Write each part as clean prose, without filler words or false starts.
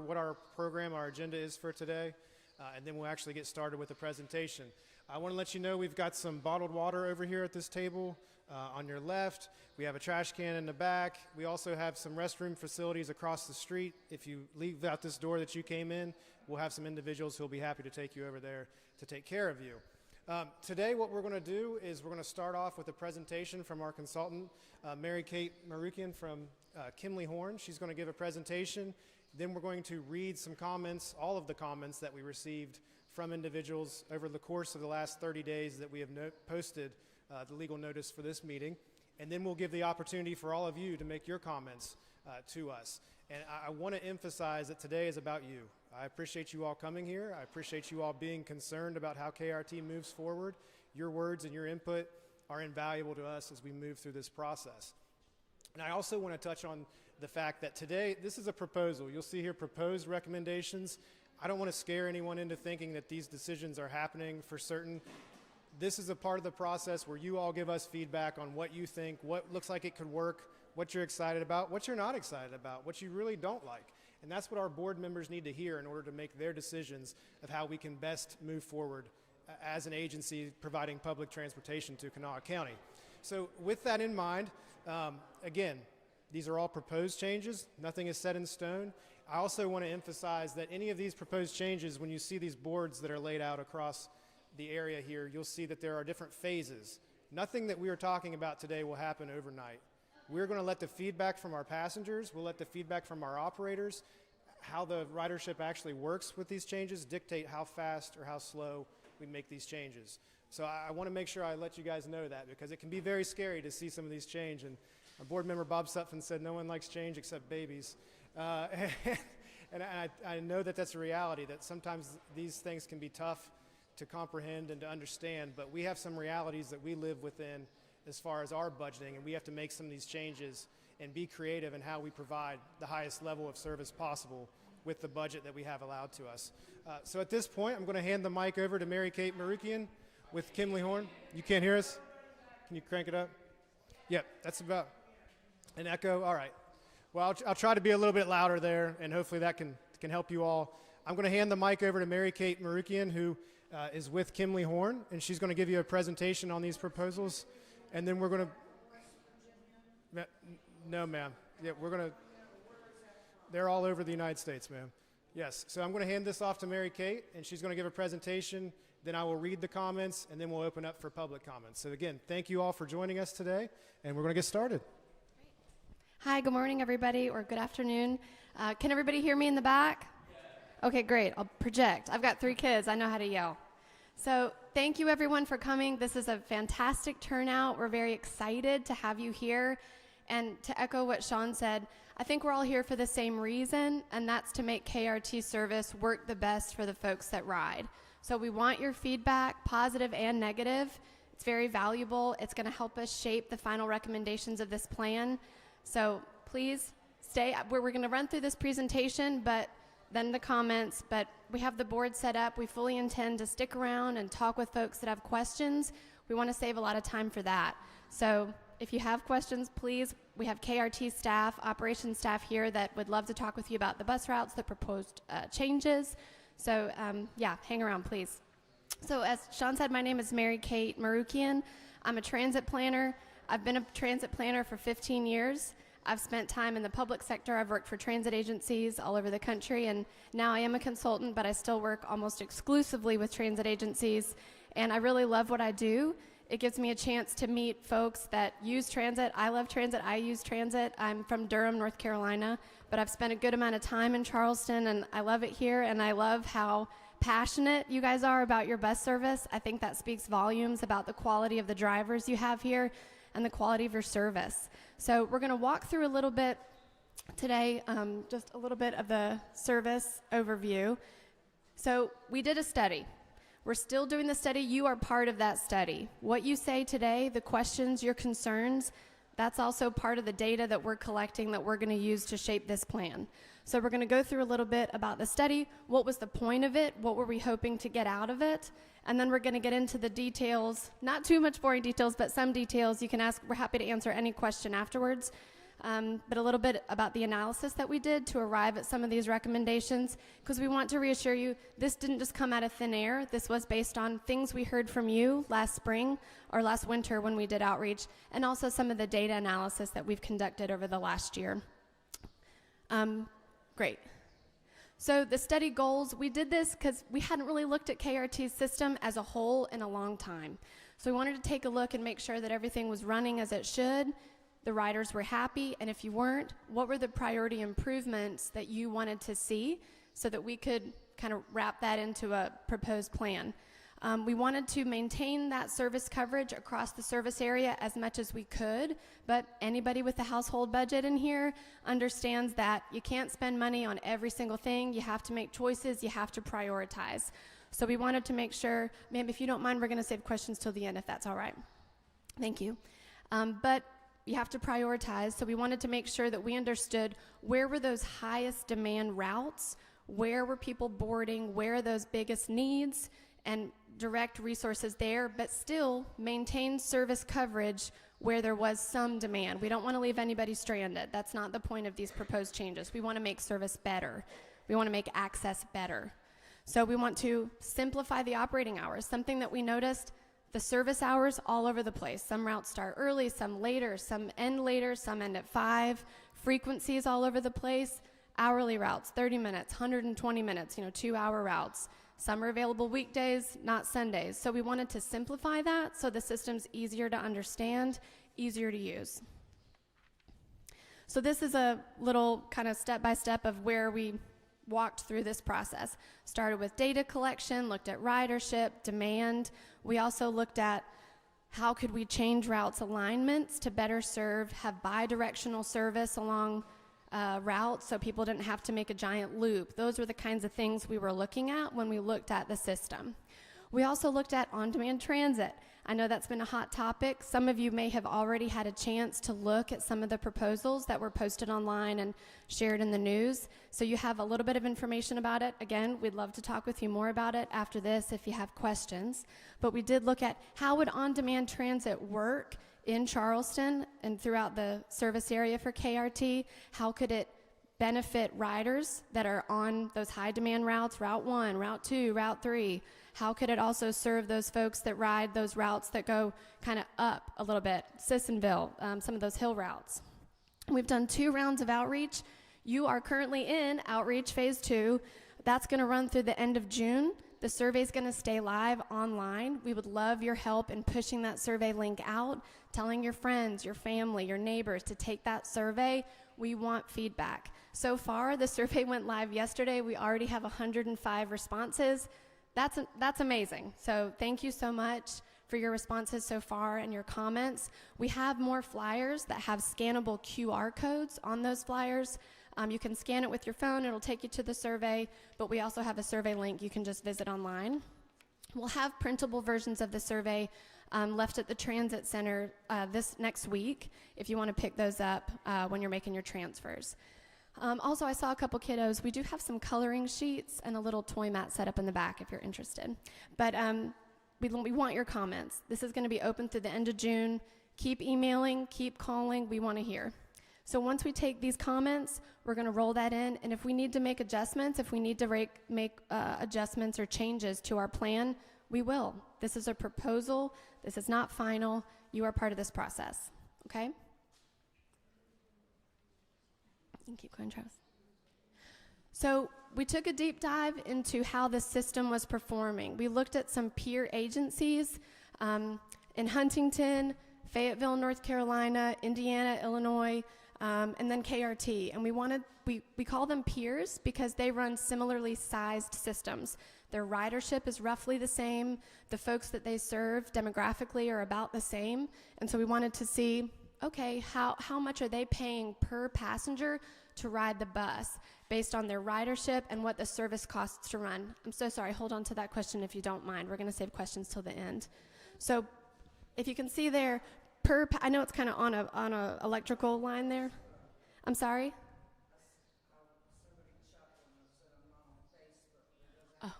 what our program, our agenda is for today, and then we'll actually get started with the presentation. I want to let you know we've got some bottled water over here at this table on your left. We have a trash can in the back. We also have some restroom facilities across the street. If you leave out this door that you came in, we'll have some individuals who will be happy to take you over there to take care of you. Today what we're going to do is we're going to start off with a presentation from our consultant, Mary Kate Marukian from Kimley Horn. She's going to give a presentation. Then we're going to read some comments, all of the comments that we received from individuals over the course of the last 30 days that we have posted the legal notice for this meeting. And then we'll give the opportunity for all of you to make your comments to us. And I want to emphasize that today is about you. I appreciate you all coming here. I appreciate you all being concerned about how KRT moves forward. Your words and your input are invaluable to us as we move through this process. And I also want to touch on the fact that today, this is a proposal. You'll see here proposed recommendations. I don't want to scare anyone into thinking that these decisions are happening for certain. This is a part of the process where you all give us feedback on what you think, what looks like it could work, what you're excited about, what you're not excited about, what you really don't like. And that's what our board members need to hear in order to make their decisions of how we can best move forward as an agency providing public transportation to Kanawha County. So with that in mind, again, these are all proposed changes. Nothing is set in stone. I also want to emphasize that any of these proposed changes, when you see these boards that are laid out across the area here, you'll see that there are different phases. Nothing that we are talking about today will happen overnight. We're going to let the feedback from our passengers, we'll let the feedback from our operators, how the ridership actually works with these changes, dictate how fast or how slow we make these changes. So I want to make sure I let you guys know that, because it can be very scary to see some of these change. And our board member Bob Sutphin said no one likes change except babies. And I know that that's a reality, that sometimes these things can be tough to comprehend and to understand, but we have some realities that we live within as far as our budgeting, and we have to make some of these changes and be creative in how we provide the highest level of service possible with the budget that we have allowed to us. So at this point, I'm going to hand the mic over to Mary Kate Marukian with Kimley Horn. You can't hear us? Can you crank it up? Yep, that's about an echo. All right. Well, I'll try to be a little bit louder there, and hopefully that can help you all. I'm going to hand the mic over to Mary Kate Marukian, who is with Kimley Horn, and she's going to give you a presentation on these proposals. And then we're going to, no ma'am, yeah, they're all over the United States, ma'am. Yes, so I'm going to hand this off to Mary Kate, and she's going to give a presentation, then I will read the comments, and then we'll open up for public comments. So again, thank you all for joining us today, and we're going to get started. Hi, good morning everybody, or good afternoon. Can everybody hear me in the back? Okay, great, I'll project. I've got 3 kids, I know how to yell. So thank you everyone for coming. This is a fantastic turnout. We're very excited to have you here. And to echo what Sean said, I think we're all here for the same reason, and that's to make KRT service work the best for the folks that ride. So we want your feedback, positive and negative. It's very valuable. It's going to help us shape the final recommendations of this plan. So please stay. We're going to run through this presentation, but then the comments, but we have the board set up. We fully intend to stick around and talk with folks that have questions. We want to save a lot of time for that. So if you have questions, please, we have KRT staff, operations staff here that would love to talk with you about the bus routes, the proposed changes. So yeah, hang around, please. So as Sean said, my name is Mary Kate Marukian. I'm a transit planner. I've been a transit planner for 15 years. I've spent time in the public sector. I've worked for transit agencies all over the country, and now I am a consultant, but I still work almost exclusively with transit agencies, and I really love what I do. It gives me a chance to meet folks that use transit. I love transit. I use transit. I'm from Durham, North Carolina, but I've spent a good amount of time in Charleston, and I love it here, and I love how passionate you guys are about your bus service. I think that speaks volumes about the quality of the drivers you have here and the quality of your service. So we're going to walk through a little bit today, just a little bit of the service overview. So we did a study. We're still doing the study. You are part of that study. What you say today, the questions, your concerns, that's also part of the data that we're collecting that we're going to use to shape this plan. So we're going to go through a little bit about the study. What was the point of it? What were we hoping to get out of it? And then we're going to get into the details, not too much boring details, but some details you can ask. We're happy to answer any question afterwards. but a little bit about the analysis that we did to arrive at some of these recommendations, because we want to reassure you this didn't just come out of thin air. This was based on things we heard from you last spring or last winter when we did outreach, and also some of the data analysis that we've conducted over the last year. Great. So the study goals, we did this because we hadn't really looked at KRT's system as a whole in a long time. So we wanted to take a look and make sure that everything was running as it should, the riders were happy, and if you weren't, what were the priority improvements that you wanted to see so that we could kind of wrap that into a proposed plan. We wanted to maintain that service coverage across the service area as much as we could, but anybody with a household budget in here understands that you can't spend money on every single thing. You have to make choices. You have to prioritize. So we wanted to make sure, ma'am, if you don't mind, we're going to save questions till the end, if that's all right. Thank you. But you have to prioritize, so we wanted to make sure that we understood where were those highest demand routes, where were people boarding, where are those biggest needs, and direct resources there, but still maintain service coverage where there was some demand. We don't want to leave anybody stranded. That's not the point of these proposed changes. We want to make service better. We want to make access better. So we want to simplify the operating hours. Something that we noticed, the service hours all over the place. Some routes start early, some later, some end later, some end at 5. Frequencies all over the place. Hourly routes, 30 minutes, 120 minutes, 2-hour routes. Some are available weekdays, not Sundays. So we wanted to simplify that so the system's easier to understand, easier to use. So this is a little kind of step-by-step of where we walked through this process. Started with data collection, looked at ridership, demand. We also looked at how could we change routes alignments to better serve, have bi-directional service along routes so people didn't have to make a giant loop. Those were the kinds of things we were looking at when we looked at the system. We also looked at on-demand transit. I know that's been a hot topic. Some of you may have already had a chance to look at some of the proposals that were posted online and shared in the news. So you have a little bit of information about it. Again, we'd love to talk with you more about it after this if you have questions. But we did look at how would on-demand transit work in Charleston and throughout the service area for KRT. How could it benefit riders that are on those high demand routes, Route 1, Route 2, Route 3? How could it also serve those folks that ride those routes that go kind of up a little bit, Sissonville, some of those hill routes? We've done 2 rounds of outreach. You are currently in outreach phase 2. That's going to run through the end of June. The survey is going to stay live online. We would love your help in pushing that survey link out, telling your friends, your family, your neighbors to take that survey. We want feedback. So far, the survey went live yesterday. We already have 105 responses. That's amazing. So thank you so much for your responses so far and your comments. We have more flyers that have scannable QR codes on those flyers. You can scan it with your phone. It'll take you to the survey, but we also have a survey link you can just visit online. We'll have printable versions of the survey left at the transit center this next week if you want to pick those up when you're making your transfers. Also, I saw a couple kiddos. We do have some coloring sheets and a little toy mat set up in the back if you're interested. But we want your comments. This is going to be open through the end of June. Keep emailing, keep calling. We want to hear. So once we take these comments, we're going to roll that in. And if we need to make adjustments, if we need to make adjustments or changes to our plan, we will. This is a proposal. This is not final. You are part of this process. Okay? You can keep going, Travis. So we took a deep dive into how the system was performing. We looked at some peer agencies in Huntington, Fayetteville, North Carolina, Indiana, Illinois, and then KRT. And we call them peers because they run similarly sized systems. Their ridership is roughly the same. The folks that they serve demographically are about the same. And so we wanted to see, okay, how much are they paying per passenger to ride the bus based on their ridership and what the service costs to run? I'm so sorry. Hold on to that question if you don't mind. We're going to save questions till the end. So if you can see there, I know it's kind of on a electrical line there. I'm sorry? Oh.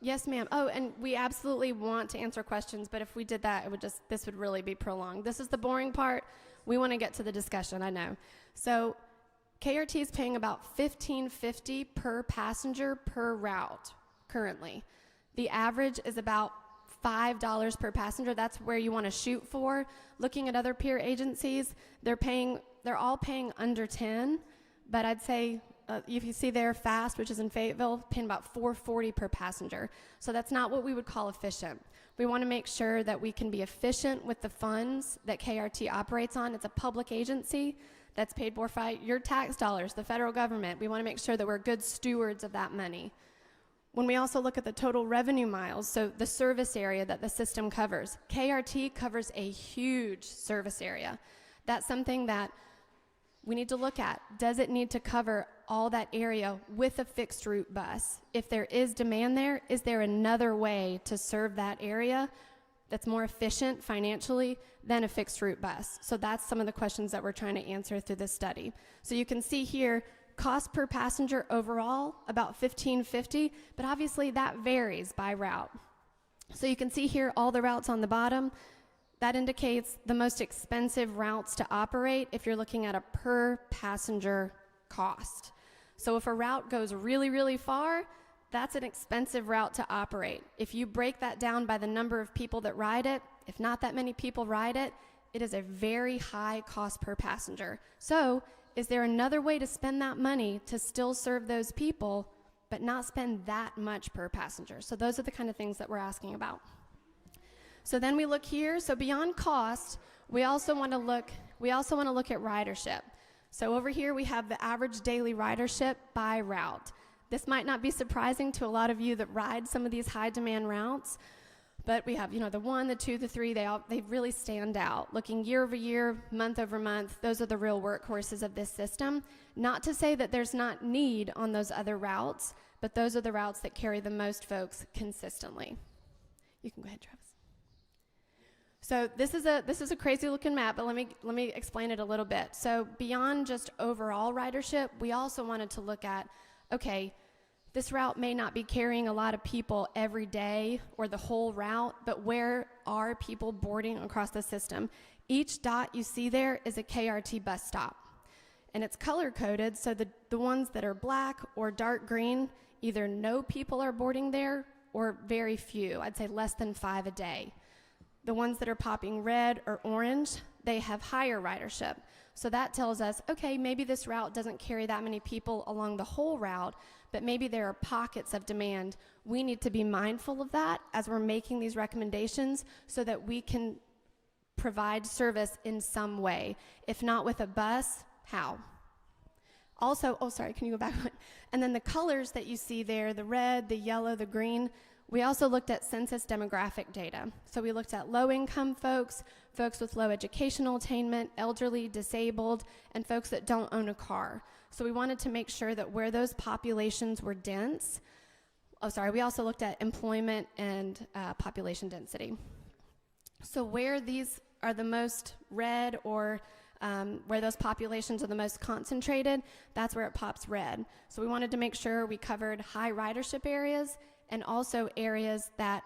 Yes, ma'am. Oh, and we absolutely want to answer questions, but if we did that, this would really be prolonged. This is the boring part. We want to get to the discussion, I know. So KRT is paying about $15.50 per passenger per route currently. The average is about $5 per passenger. That's where you want to shoot for. Looking at other peer agencies, they're all paying under 10, but I'd say if you see there, Fast, which is in Fayetteville, paying about $4.40 per passenger. So that's not what we would call efficient. We want to make sure that we can be efficient with the funds that KRT operates on. It's a public agency that's paid for by your tax dollars, the federal government. We want to make sure that we're good stewards of that money. When we also look at the total revenue miles, so the service area that the system covers, KRT covers a huge service area. That's something that we need to look at. Does it need to cover all that area with a fixed route bus? If there is demand there, is there another way to serve that area that's more efficient financially than a fixed route bus? So that's some of the questions that we're trying to answer through this study. So you can see here, cost per passenger overall, about $15.50, but obviously that varies by route. So you can see here all the routes on the bottom. That indicates the most expensive routes to operate if you're looking at a per passenger cost. So if a route goes really, really far, that's an expensive route to operate. If you break that down by the number of people that ride it, if not that many people ride it, it is a very high cost per passenger. So is there another way to spend that money to still serve those people, but not spend that much per passenger? So those are the kind of things that we're asking about. So then we look here. So beyond cost, we also want to look at ridership. So over here we have the average daily ridership by route. This might not be surprising to a lot of you that ride some of these high demand routes, but we have, the 1, the 2, the 3, they really stand out. Looking year over year, month over month, those are the real workhorses of this system. Not to say that there's not need on those other routes, but those are the routes that carry the most folks consistently. You can go ahead, Travis. So this is a crazy looking map, but let me explain it a little bit. So beyond just overall ridership, we also wanted to look at, okay, this route may not be carrying a lot of people every day or the whole route, but where are people boarding across the system? Each dot you see there is a KRT bus stop. And it's color coded, so the ones that are black or dark green, either no people are boarding there or very few. I'd say less than 5 a day. The ones that are popping red or orange, they have higher ridership. So that tells us, okay, maybe this route doesn't carry that many people along the whole route, but maybe there are pockets of demand. We need to be mindful of that as we're making these recommendations so that we can provide service in some way. If not with a bus, how? Also, can you go back? And then the colors that you see there, the red, the yellow, the green, we also looked at census demographic data. So we looked at low-income folks, folks with low educational attainment, elderly, disabled, and folks that don't own a car. So we wanted to make sure that where those populations were dense, we also looked at employment and population density. So where these are the most red or where those populations are the most concentrated, that's where it pops red. So we wanted to make sure we covered high ridership areas and also areas that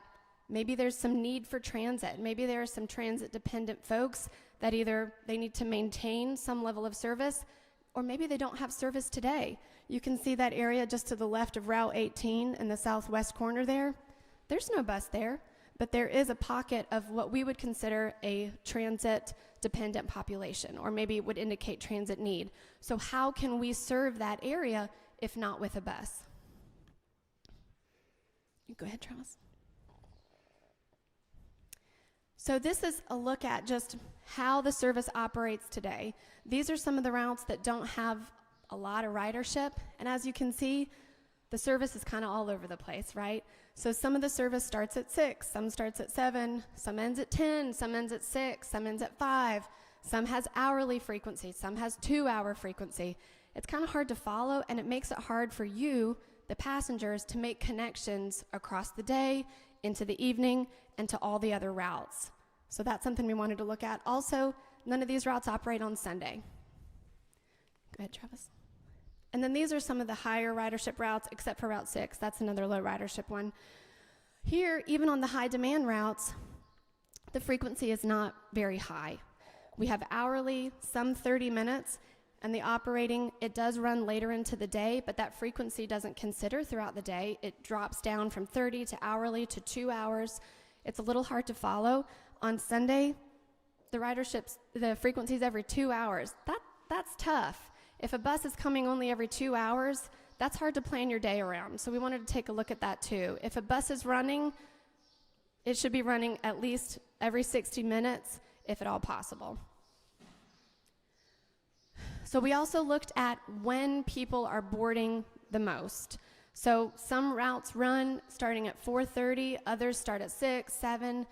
maybe there's some need for transit. Maybe there are some transit-dependent folks that either they need to maintain some level of service, or maybe they don't have service today. You can see that area just to the left of Route 18 in the southwest corner there. There's no bus there, but there is a pocket of what we would consider a transit-dependent population, or maybe it would indicate transit need. So how can we serve that area if not with a bus? Go ahead, Travis. So this is a look at just how the service operates today. These are some of the routes that don't have a lot of ridership, and as you can see, the service is kind of all over the place, right? So some of the service starts at 6, some starts at 7, some ends at 10, some ends at 6, some ends at 5, some has hourly frequency, some has 2-hour frequency. It's kind of hard to follow, and it makes it hard for you, the passengers, to make connections across the day, into the evening, and to all the other routes. So that's something we wanted to look at. Also, none of these routes operate on Sunday. Go ahead, Travis. And then these are some of the higher ridership routes, except for Route 6. That's another low ridership one. Here, even on the high demand routes, the frequency is not very high. We have hourly, some 30 minutes, and the operating, it does run later into the day, but that frequency doesn't consider throughout the day. It drops down from 30 to hourly to 2 hours. It's a little hard to follow. On Sunday, the riderships, the frequency's every 2 hours. That's tough. If a bus is coming only every 2 hours, that's hard to plan your day around. So we wanted to take a look at that too. If a bus is running, it should be running at least every 60 minutes, if at all possible. So we also looked at when people are boarding the most. So some routes run starting at 4:30, others start at 6, 7.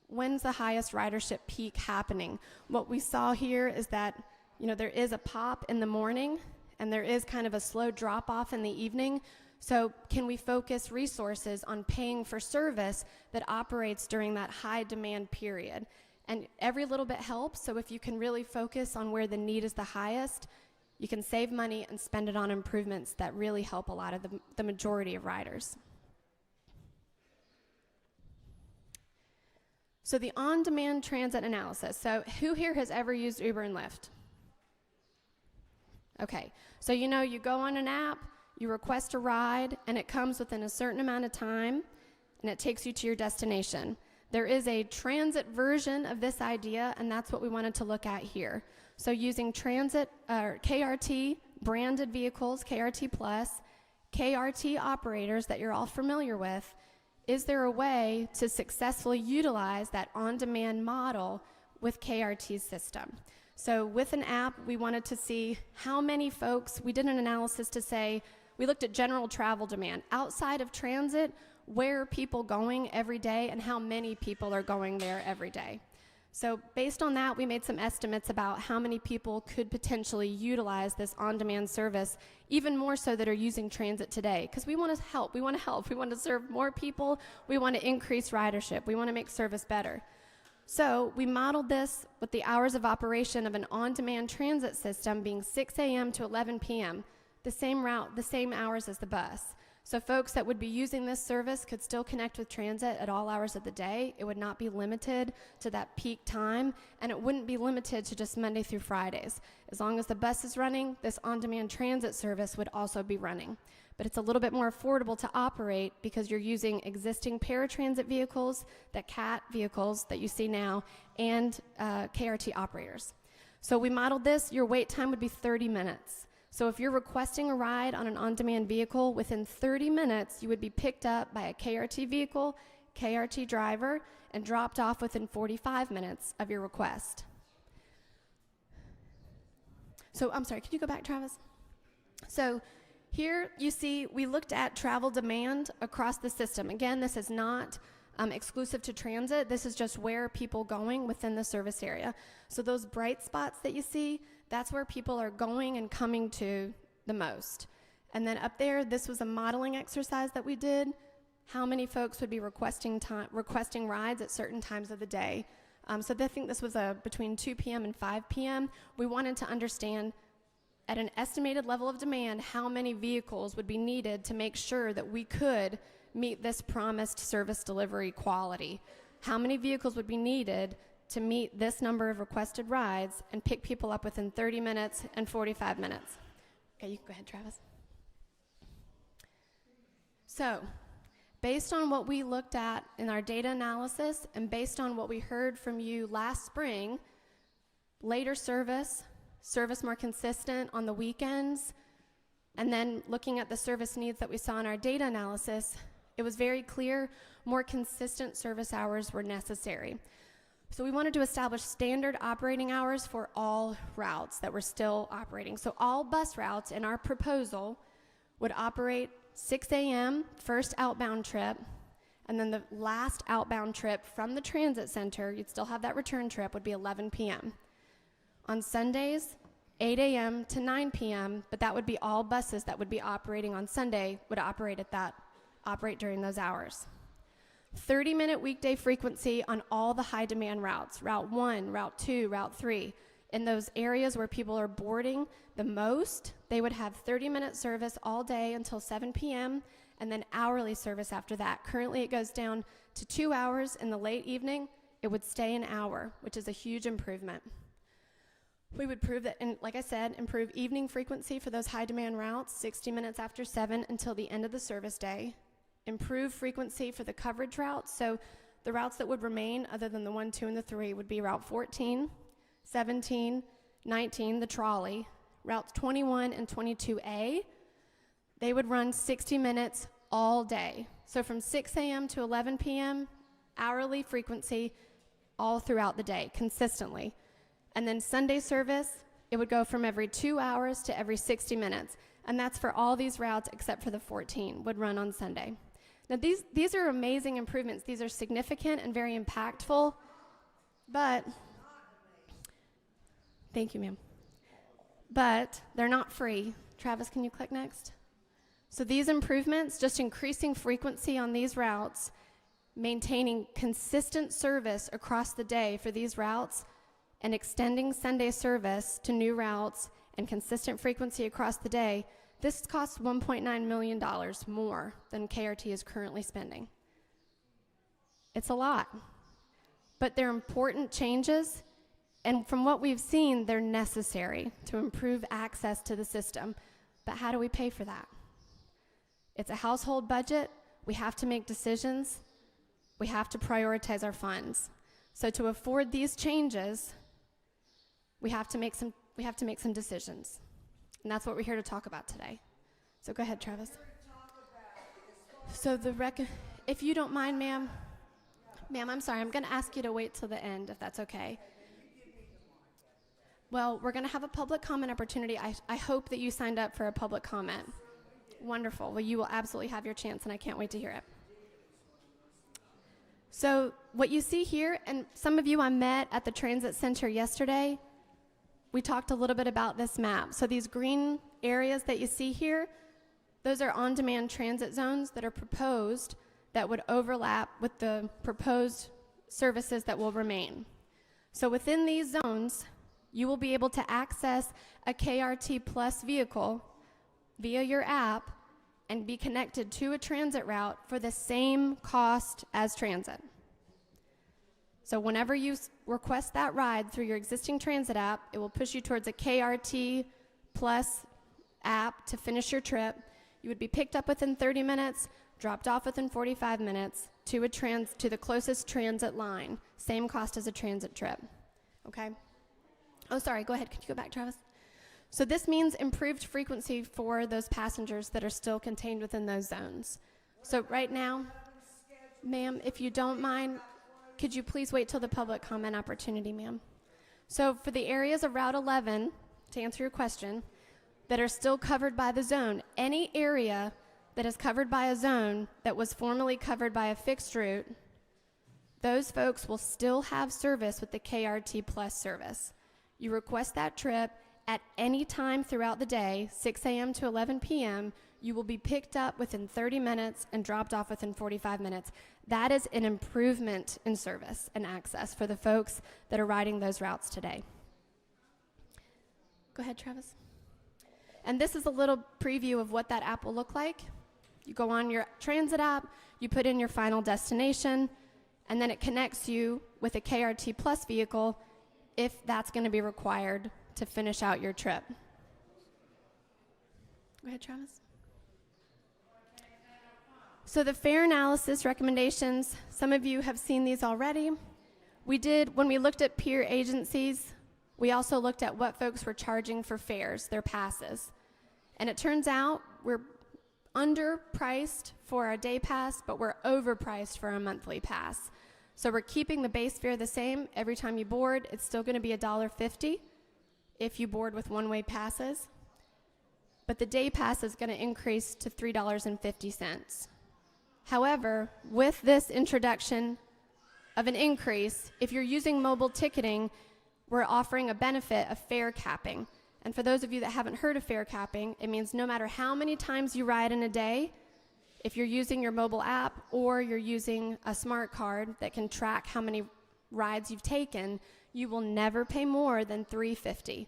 When's the highest ridership peak happening? What we saw here is that, there is a pop in the morning, and there is kind of a slow drop-off in the evening. So can we focus resources on paying for service that operates during that high demand period? And every little bit helps, so if you can really focus on where the need is the highest, you can save money and spend it on improvements that really help a lot of the majority of riders. So the on-demand transit analysis. So who here has ever used Uber and Lyft? Okay, so you go on an app, you request a ride, and it comes within a certain amount of time, and it takes you to your destination. There is a transit version of this idea, and that's what we wanted to look at here. So using transit, KRT branded vehicles, KRT Plus, KRT operators that you're all familiar with, is there a way to successfully utilize that on-demand model with KRT's system? So with an app, we wanted to see how many folks, we did an analysis to say, we looked at general travel demand. Outside of transit, where are people going every day and how many people are going there every day? So based on that, we made some estimates about how many people could potentially utilize this on-demand service, even more so that are using transit today, because we want to help, we want to serve more people, we want to increase ridership, we want to make service better. So we modeled this with the hours of operation of an on-demand transit system being 6 a.m. to 11 p.m., the same route, the same hours as the bus. So folks that would be using this service could still connect with transit at all hours of the day. It would not be limited to that peak time, and it wouldn't be limited to just Monday through Fridays. As long as the bus is running, this on-demand transit service would also be running. But it's a little bit more affordable to operate because you're using existing paratransit vehicles, the CAT vehicles that you see now, and KRT operators. So we modeled this. Your wait time would be 30 minutes. So if you're requesting a ride on an on-demand vehicle, within 30 minutes, you would be picked up by a KRT vehicle, KRT driver, and dropped off within 45 minutes of your request. So, I'm sorry, could you go back, Travis? So here you see we looked at travel demand across the system. Again, this is not exclusive to transit. This is just where are people going within the service area. So those bright spots that you see, that's where people are going and coming to the most. And then up there, this was a modeling exercise that we did. How many folks would be requesting rides at certain times of the day? So I think this was between 2 p.m. and 5 p.m. We wanted to understand at an estimated level of demand how many vehicles would be needed to make sure that we could meet this promised service delivery quality. How many vehicles would be needed to meet this number of requested rides and pick people up within 30 minutes and 45 minutes. Okay, you can go ahead, Travis. So, based on what we looked at in our data analysis and based on what we heard from you last spring, later service more consistent on the weekends, and then looking at the service needs that we saw in our data analysis, it was very clear more consistent service hours were necessary. So we wanted to establish standard operating hours for all routes that were still operating. So all bus routes in our proposal would operate 6 a.m., first outbound trip, and then the last outbound trip from the transit center, you'd still have that return trip, would be 11 p.m. On Sundays, 8 a.m. to 9 p.m., but that would be all buses that would be operating on Sunday would operate during those hours. 30-minute weekday frequency on all the high-demand routes, Route 1, Route 2, Route 3. In those areas where people are boarding the most, they would have 30-minute service all day until 7 p.m. and then hourly service after that. Currently, it goes down to 2 hours in the late evening. It would stay an hour, which is a huge improvement. We would prove that, and like I said, improve evening frequency for those high-demand routes, 60 minutes after 7 until the end of the service day. Improve frequency for the coverage routes, so the routes that would remain other than the 1, 2, and the 3 would be Route 14, 17, 19, the trolley, Routes 21 and 22A. They would run 60 minutes all day. So from 6 a.m. to 11 p.m., hourly frequency all throughout the day, consistently. And then Sunday service, it would go from every 2 hours to every 60 minutes. And that's for all these routes except for the 14 would run on Sunday. Now these are amazing improvements. These are significant and very impactful, but, thank you, ma'am. But they're not free. Travis, can you click next? So these improvements, just increasing frequency on these routes, maintaining consistent service across the day for these routes, and extending Sunday service to new routes and consistent frequency across the day, this costs $1.9 million more than KRT is currently spending. It's a lot, but they're important changes, and from what we've seen, they're necessary to improve access to the system. But how do we pay for that? It's a household budget. We have to make decisions. We have to prioritize our funds. So to afford these changes, we have to make some decisions. And that's what we're here to talk about today. So go ahead, Travis. So if you don't mind, ma'am, I'm sorry, I'm going to ask you to wait till the end, if that's okay. Well, we're going to have a public comment opportunity. I hope that you signed up for a public comment. Wonderful. Well, you will absolutely have your chance, and I can't wait to hear it. So what you see here, and some of you I met at the Transit Center yesterday, we talked a little bit about this map. So these green areas that you see here, those are on-demand transit zones that are proposed that would overlap with the proposed services that will remain. So within these zones, you will be able to access a KRT Plus vehicle via your app and be connected to a transit route for the same cost as transit. So whenever you request that ride through your existing transit app, it will push you towards a KRT Plus app to finish your trip. You would be picked up within 30 minutes, dropped off within 45 minutes to the closest transit line. Same cost as a transit trip. Okay? Oh, sorry, go ahead. Could you go back, Travis? So this means improved frequency for those passengers that are still contained within those zones. So right now, ma'am, if you don't mind, could you please wait till the public comment opportunity, ma'am? So for the areas of Route 11, to answer your question, that are still covered by the zone, any area that is covered by a zone that was formerly covered by a fixed route, those folks will still have service with the KRT Plus service. You request that trip at any time throughout the day, 6 a.m. to 11 p.m., you will be picked up within 30 minutes and dropped off within 45 minutes. That is an improvement in service and access for the folks that are riding those routes today. Go ahead, Travis. And this is a little preview of what that app will look like. You go on your transit app, you put in your final destination, and then it connects you with a KRT Plus vehicle if that's going to be required to finish out your trip. Go ahead, Travis. So the fare analysis recommendations, some of you have seen these already. When we looked at peer agencies, we also looked at what folks were charging for fares, their passes. And it turns out we're underpriced for our day pass, but we're overpriced for our monthly pass. So we're keeping the base fare the same. Every time you board, it's still going to be $1.50 if you board with one-way passes. But the day pass is going to increase to $3.50. However, with this introduction of an increase, if you're using mobile ticketing, we're offering a benefit of fare capping. And for those of you that haven't heard of fare capping, it means no matter how many times you ride in a day, if you're using your mobile app or you're using a smart card that can track how many rides you've taken, you will never pay more than $3.50.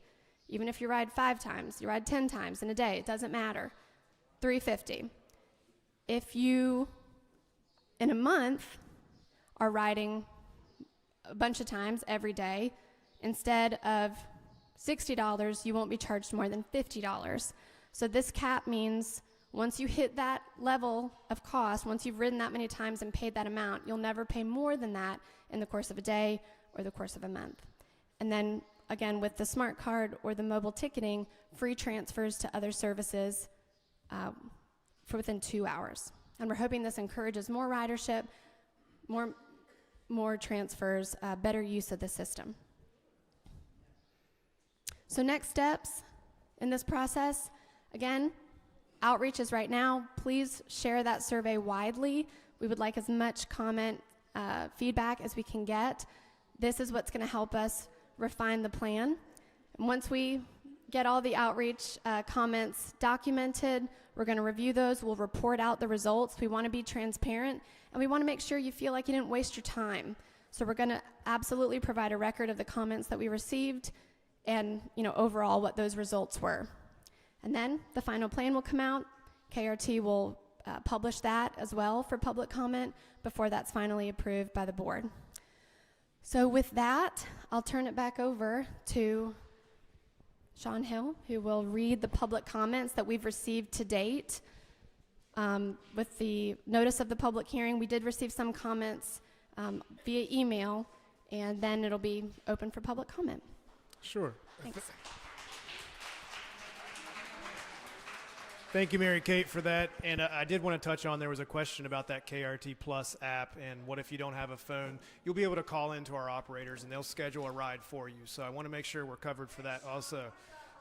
Even if you ride 5 times, you ride 10 times in a day, it doesn't matter. $3.50. If you, in a month, are riding a bunch of times every day, instead of $60, you won't be charged more than $50. So this cap means once you hit that level of cost, once you've ridden that many times and paid that amount, you'll never pay more than that in the course of a day or the course of a month. And then, again, with the smart card or the mobile ticketing, free transfers to other services for within 2 hours. And we're hoping this encourages more ridership, more transfers, better use of the system. So next steps in this process, again, outreach is right now. Please share that survey widely. We would like as much comment feedback as we can get. This is what's going to help us refine the plan. And once we get all the outreach comments documented, we're going to review those. We'll report out the results. We want to be transparent, and we want to make sure you feel like you didn't waste your time. So we're going to absolutely provide a record of the comments that we received and, overall what those results were. And then the final plan will come out. KRT will publish that as well for public comment before that's finally approved by the board. So with that, I'll turn it back over to Sean Hill, who will read the public comments that we've received to date. With the notice of the public hearing, we did receive some comments via email, and then it'll be open for public comment. Sure. Thanks. Thank you, Mary Kate, for that. And I did want to touch on, there was a question about that KRT Plus app, and what if you don't have a phone? You'll be able to call into our operators, and they'll schedule a ride for you. So I want to make sure we're covered for that also.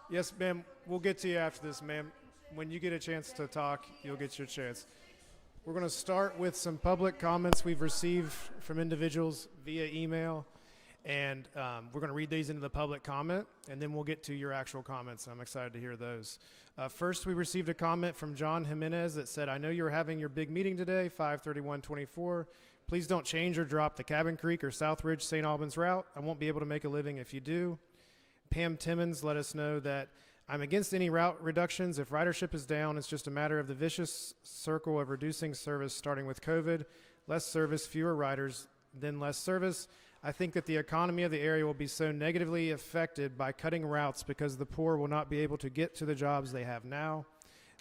Yes, ma'am, we'll get to you after this, ma'am. When you get a chance to talk, you'll get your chance. We're going to start with some public comments we've received from individuals via email. And we're going to read these into the public comment, and then we'll get to your actual comments. I'm excited to hear those. First, we received a comment from John Jimenez that said, I know you're having your big meeting today, 5/31/24. Please don't change or drop the Cabin Creek or Southridge St. Albans route. I won't be able to make a living if you do. Pam Timmons let us know that I'm against any route reductions. If ridership is down, it's just a matter of the vicious circle of reducing service starting with COVID. Less service, fewer riders, then less service. I think that the economy of the area will be so negatively affected by cutting routes because the poor will not be able to get to the jobs they have now.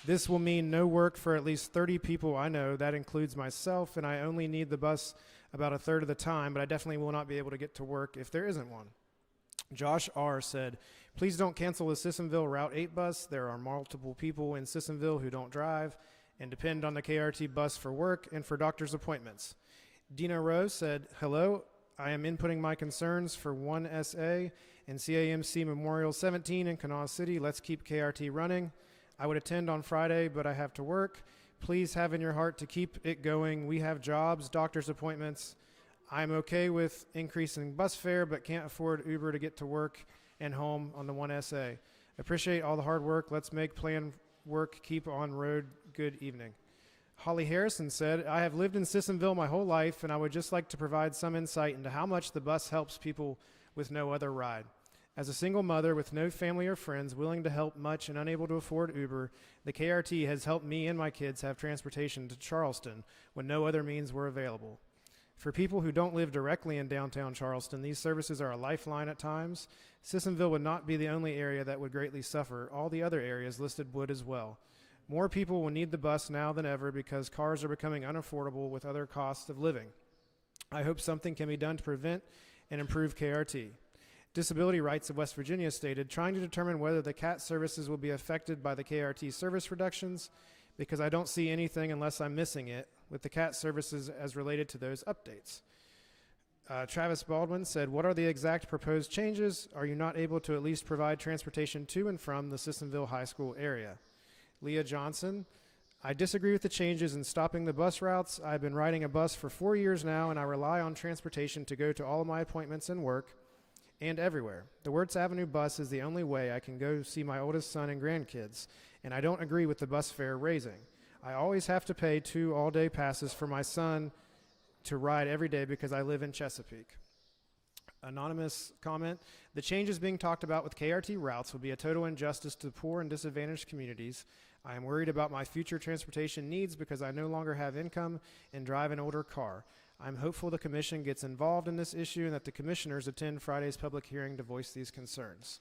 This will mean no work for at least 30 people I know. That includes myself, and I only need the bus about a third of the time, but I definitely will not be able to get to work if there isn't one. Josh R. said, please don't cancel the Sissonville Route 8 bus. There are multiple people in Sissonville who don't drive and depend on the KRT bus for work and for doctor's appointments. Dina Rose said, hello. I am inputting my concerns for 1SA and CAMC Memorial 17 in Kanawha City. Let's keep KRT running. I would attend on Friday, but I have to work. Please have in your heart to keep it going. We have jobs, doctor's appointments. I'm okay with increasing bus fare, but can't afford Uber to get to work and home on the 1SA. Appreciate all the hard work. Let's make plan work. Keep on road. Good evening. Holly Harrison said, I have lived in Sissonville my whole life, and I would just like to provide some insight into how much the bus helps people with no other ride. As a single mother with no family or friends willing to help much and unable to afford Uber, the KRT has helped me and my kids have transportation to Charleston when no other means were available. For people who don't live directly in downtown Charleston, these services are a lifeline at times. Sissonville would not be the only area that would greatly suffer. All the other areas listed would as well. More people will need the bus now than ever because cars are becoming unaffordable with other costs of living. I hope something can be done to prevent and improve KRT. Disability Rights of West Virginia stated, trying to determine whether the CAT services will be affected by the KRT service reductions because I don't see anything unless I'm missing it with the CAT services as related to those updates. Travis Baldwin said, what are the exact proposed changes? Are you not able to at least provide transportation to and from the Sissonville High School area? Leah Johnson, I disagree with the changes in stopping the bus routes. I've been riding a bus for 4 years now, and I rely on transportation to go to all of my appointments and work and everywhere. The Wirtz Avenue bus is the only way I can go see my oldest son and grandkids, and I don't agree with the bus fare raising. I always have to pay 2 all-day passes for my son to ride every day because I live in Chesapeake. Anonymous comment, the changes being talked about with KRT routes would be a total injustice to poor and disadvantaged communities. I am worried about my future transportation needs because I no longer have income and drive an older car. I'm hopeful the commission gets involved in this issue and that the commissioners attend Friday's public hearing to voice these concerns.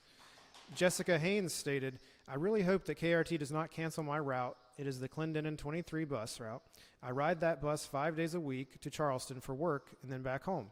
Jessica Haynes stated, I really hope that KRT does not cancel my route. It is the Clendenin 23 bus route. I ride that bus 5 days a week to Charleston for work and then back home.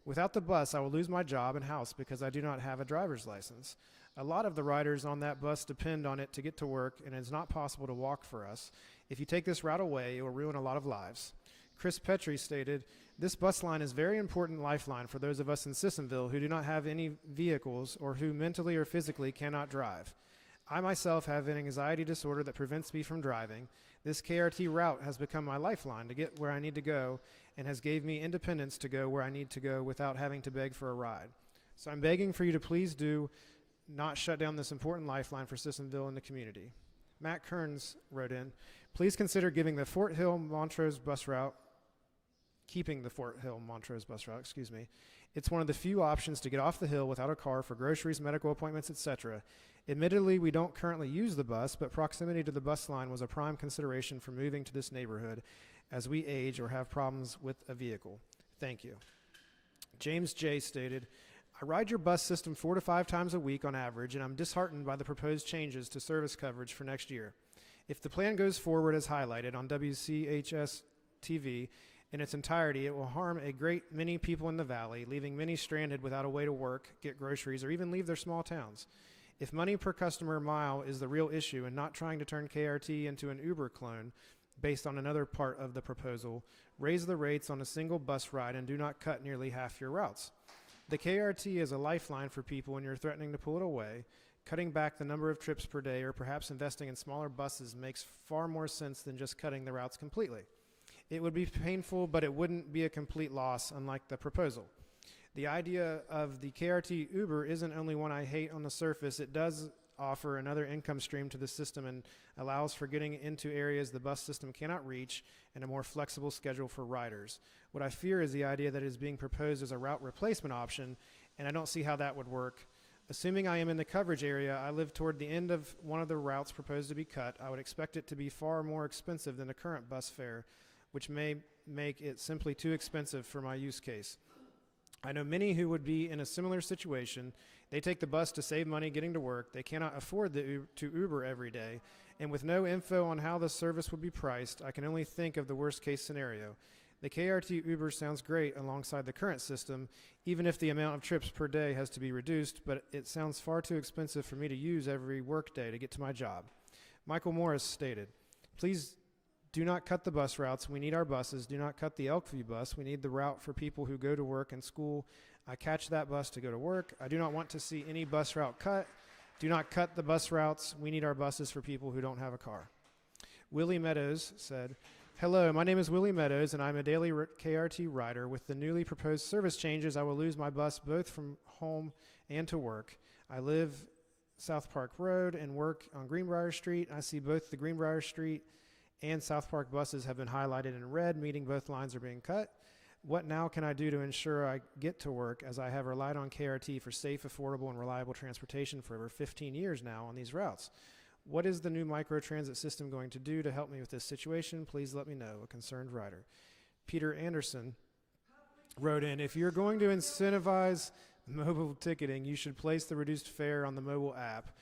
Without the bus, I will lose my job and house because I do not have a driver's license. A lot of the riders on that bus depend on it to get to work, and it is not possible to walk for us. If you take this route away, it will ruin a lot of lives. Chris Petrie stated, this bus line is a very important lifeline for those of us in Sissonville who do not have any vehicles or who mentally or physically cannot drive. I myself have an anxiety disorder that prevents me from driving. This KRT route has become my lifeline to get where I need to go and has gave me independence to go where I need to go without having to beg for a ride. So I'm begging for you to please do not shut down this important lifeline for Sissonville and the community. Matt Kearns wrote in, please consider giving the Fort Hill Montrose bus route, keeping the Fort Hill Montrose bus route, It's one of the few options to get off the hill without a car for groceries, medical appointments, etc. Admittedly, we don't currently use the bus, but proximity to the bus line was a prime consideration for moving to this neighborhood as we age or have problems with a vehicle. Thank you. James J. stated, I ride your bus system 4 to 5 times a week on average, and I'm disheartened by the proposed changes to service coverage for next year. If the plan goes forward as highlighted on WCHS TV in its entirety, it will harm a great many people in the valley, leaving many stranded without a way to work, get groceries, or even leave their small towns. If money per customer mile is the real issue and not trying to turn KRT into an Uber clone based on another part of the proposal, raise the rates on a single bus ride and do not cut nearly half your routes. The KRT is a lifeline for people when you're threatening to pull it away. Cutting back the number of trips per day or perhaps investing in smaller buses makes far more sense than just cutting the routes completely. It would be painful, but it wouldn't be a complete loss, unlike the proposal. The idea of the KRT Uber isn't only one I hate on the surface, it does offer another income stream to the system and allows for getting into areas the bus system cannot reach and a more flexible schedule for riders. What I fear is the idea that it is being proposed as a route replacement option, and I don't see how that would work. Assuming I am in the coverage area, I live toward the end of one of the routes proposed to be cut. I would expect it to be far more expensive than the current bus fare, which may make it simply too expensive for my use case. I know many who would be in a similar situation. They take the bus to save money getting to work. They cannot afford to Uber every day. And with no info on how the service would be priced, I can only think of the worst case scenario. The KRT Uber sounds great alongside the current system, even if the amount of trips per day has to be reduced, but it sounds far too expensive for me to use every work day to get to my job. Michael Morris stated, please do not cut the bus routes. We need our buses. Do not cut the Elkview bus. We need the route for people who go to work and school. I catch that bus to go to work. I do not want to see any bus route cut. Do not cut the bus routes. We need our buses for people who don't have a car. Willie Meadows said, hello, my name is Willie Meadows, and I'm a daily KRT rider. With the newly proposed service changes, I will lose my bus both from home and to work. I live South Park Road and work on Greenbrier Street. I see both the Greenbrier Street and South Park buses have been highlighted in red, meaning both lines are being cut. What now can I do to ensure I get to work, as I have relied on KRT for safe, affordable, and reliable transportation for over 15 years now on these routes? What is the new microtransit system going to do to help me with this situation? Please let me know, a concerned rider. Peter Anderson wrote in, if you're going to incentivize mobile ticketing, you should place the reduced fare on the mobile app.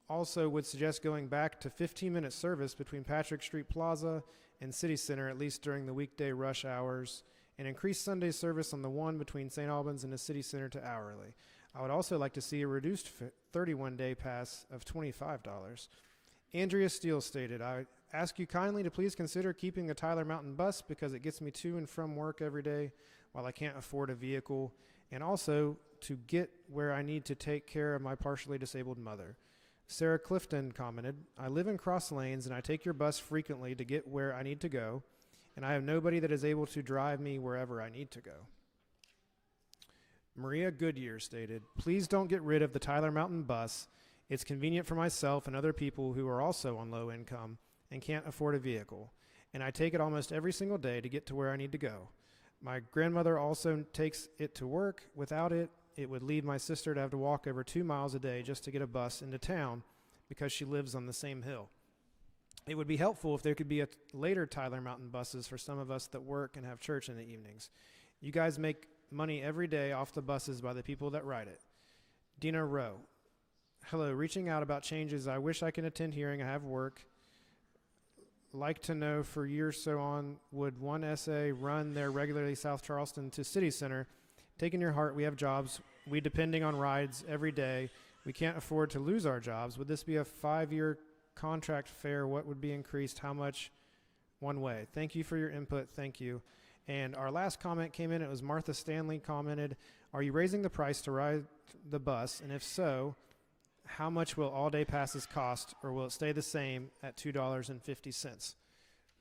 Also would suggest going back to 15-minute service between Patrick Street Plaza and City Center, at least during the weekday rush hours, and increase Sunday service on the one between St. Albans and the City Center to hourly. I would also like to see a reduced 31-day pass of $25. Andrea Steele stated, I ask you kindly to please consider keeping the Tyler Mountain bus because it gets me to and from work every day while I can't afford a vehicle, and also to get where I need to take care of my partially disabled mother. Sarah Clifton commented, I live in Cross Lanes and I take your bus frequently to get where I need to go, and I have nobody that is able to drive me wherever I need to go. Maria Goodyear stated, please don't get rid of the Tyler Mountain bus. It's convenient for myself and other people who are also on low income and can't afford a vehicle, and I take it almost every single day to get to where I need to go. My grandmother also takes it to work. Without it, it would lead my sister to have to walk over 2 miles a day just to get a bus into town because she lives on the same hill. It would be helpful if there could be later Tyler Mountain buses for some of us that work and have church in the evenings. You guys make money every day off the buses by the people that ride it. Dina Rowe. Hello, reaching out about changes. I wish I can attend hearing. I have work. Like to know for years so on, would one SA run there regularly South Charleston to City Center? Take in your heart, we have jobs. We depending on rides every day. We can't afford to lose our jobs. Would this be a 5-year contract fare? What would be increased? How much one way? Thank you for your input. Thank you. And our last comment came in. It was Martha Stanley commented, are you raising the price to ride the bus? And if so, how much will all-day passes cost, or will it stay the same at $2.50?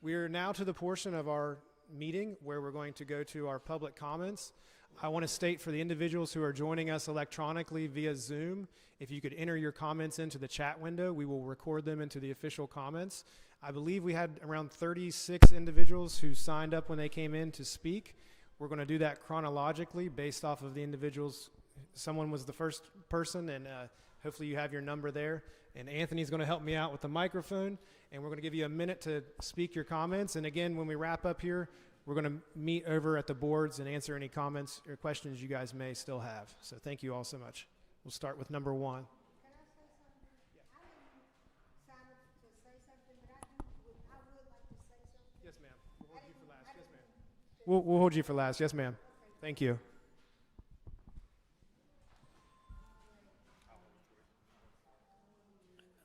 We are now to the portion of our meeting where we're going to go to our public comments. I want to state for the individuals who are joining us electronically via Zoom, if you could enter your comments into the chat window, we will record them into the official comments. I believe we had around 36 individuals who signed up when they came in to speak. We're going to do that chronologically based off of the individuals. Someone was the first person, and hopefully you have your number there. And Anthony's going to help me out with the microphone, and we're going to give you a minute to speak your comments. And again, when we wrap up here, we're going to meet over at the boards and answer any comments or questions you guys may still have. So thank you all so much. We'll start with number 1. Can I say something? Yeah. I didn't sign up to say something, but I would like to say something. Yes, ma'am. We'll hold you for last. Yes, ma'am. We'll hold you for last. Yes, ma'am. Thank you.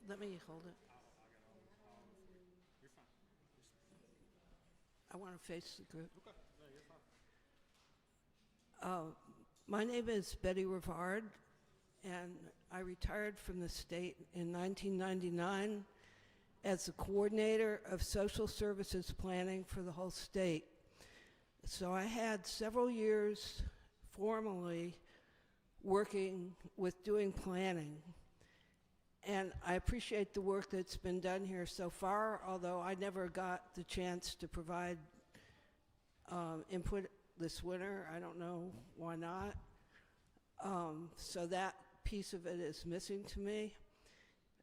Let me hold it. I want to face the group. My name is Betty Rivard, and I retired from the state in 1999 as the coordinator of social services planning for the whole state. So I had several years formally working with doing planning. And I appreciate the work that's been done here so far, although I never got the chance to provide input this winter. I don't know why not. So that piece of it is missing to me.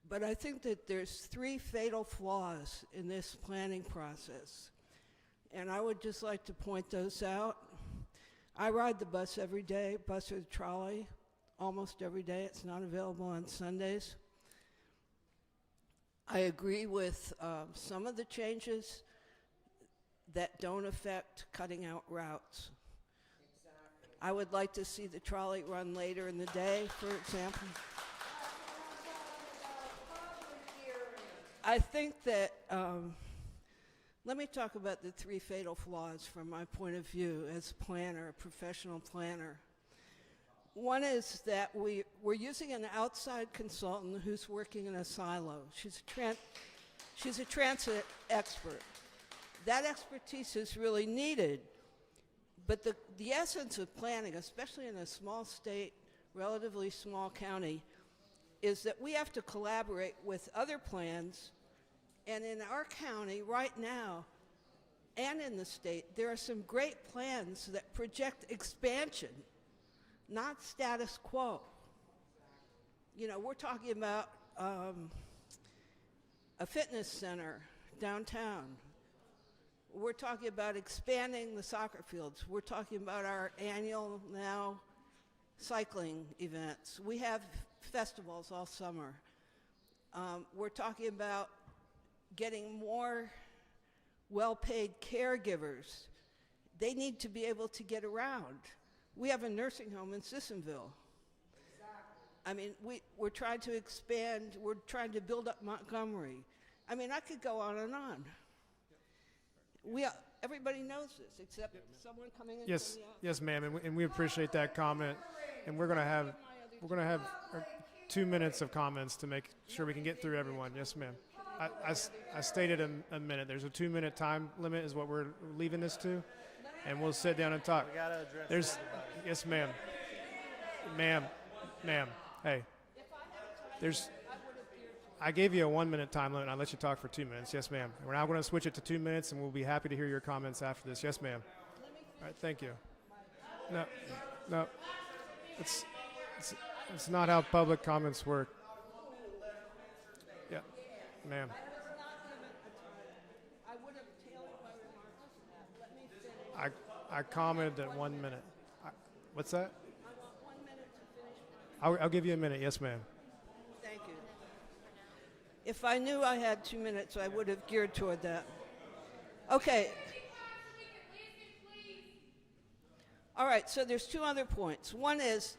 But I think that there's 3 fatal flaws in this planning process. And I would just like to point those out. I ride the bus every day, bus or the trolley, almost every day. It's not available on Sundays. I agree with some of the changes that don't affect cutting out routes. Exactly. I would like to see the trolley run later in the day, for example. I think that, let me talk about the 3 fatal flaws from my point of view as a planner, a professional planner. One is that we're using an outside consultant who's working in a silo. She's a transit expert. That expertise is really needed, but the essence of planning, especially in a small state, relatively small county, is that we have to collaborate with other plans. And in our county right now, and in the state, there are some great plans that project expansion, not status quo. You know, we're talking about a fitness center downtown. We're talking about expanding the soccer fields. We're talking about our annual now cycling events. We have festivals all summer. We're talking about getting more well-paid caregivers. They need to be able to get around. We have a nursing home in Sissonville. Exactly. I mean, we're trying to expand, we're trying to build up Montgomery. I mean, I could go on and on. Everybody knows this, except someone coming in. Yes, yes, ma'am, and we appreciate that comment. And we're going to have 2 minutes of comments to make sure we can get through everyone. Yes, ma'am. I stated a minute. There's a 2-minute time limit is what we're leaving this to, and we'll sit down and talk. We gotta address everybody. Yes, ma'am. Ma'am. Hey. I gave you a 1-minute time limit. I let you talk for 2 minutes. Yes, ma'am. We're now going to switch it to 2 minutes, and we'll be happy to hear your comments after this. Yes, ma'am. All right. Thank you. No. It's not how public comments work. Yeah, ma'am. I would have tailored my remarks to that. Let me finish. I commented at 1 minute. What's that? I want 1 minute to finish. I'll give you a minute. Yes, ma'am. Thank you. If I knew I had 2 minutes, I would have geared toward that. Okay. All right, so there's two other points. One is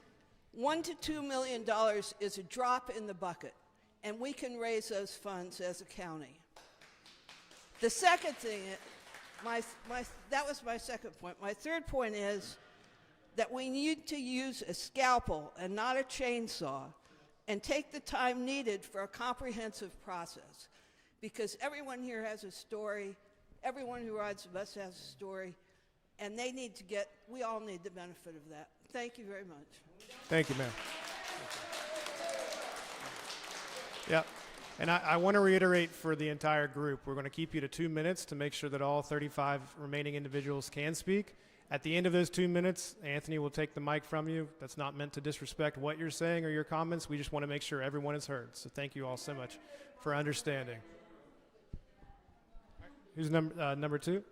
$1 to $2 million is a drop in the bucket, and we can raise those funds as a county. The second thing, that was my second point. My third point is that we need to use a scalpel and not a chainsaw and take the time needed for a comprehensive process. Because everyone here has a story, everyone who rides the bus has a story, and we all need the benefit of that. Thank you very much. Thank you, ma'am. Yeah, and I want to reiterate for the entire group, we're going to keep you to 2 minutes to make sure that all 35 remaining individuals can speak. At the end of those 2 minutes, Anthony will take the mic from you. That's not meant to disrespect what you're saying or your comments. We just want to make sure everyone is heard. So thank you all so much for understanding. Who's number two?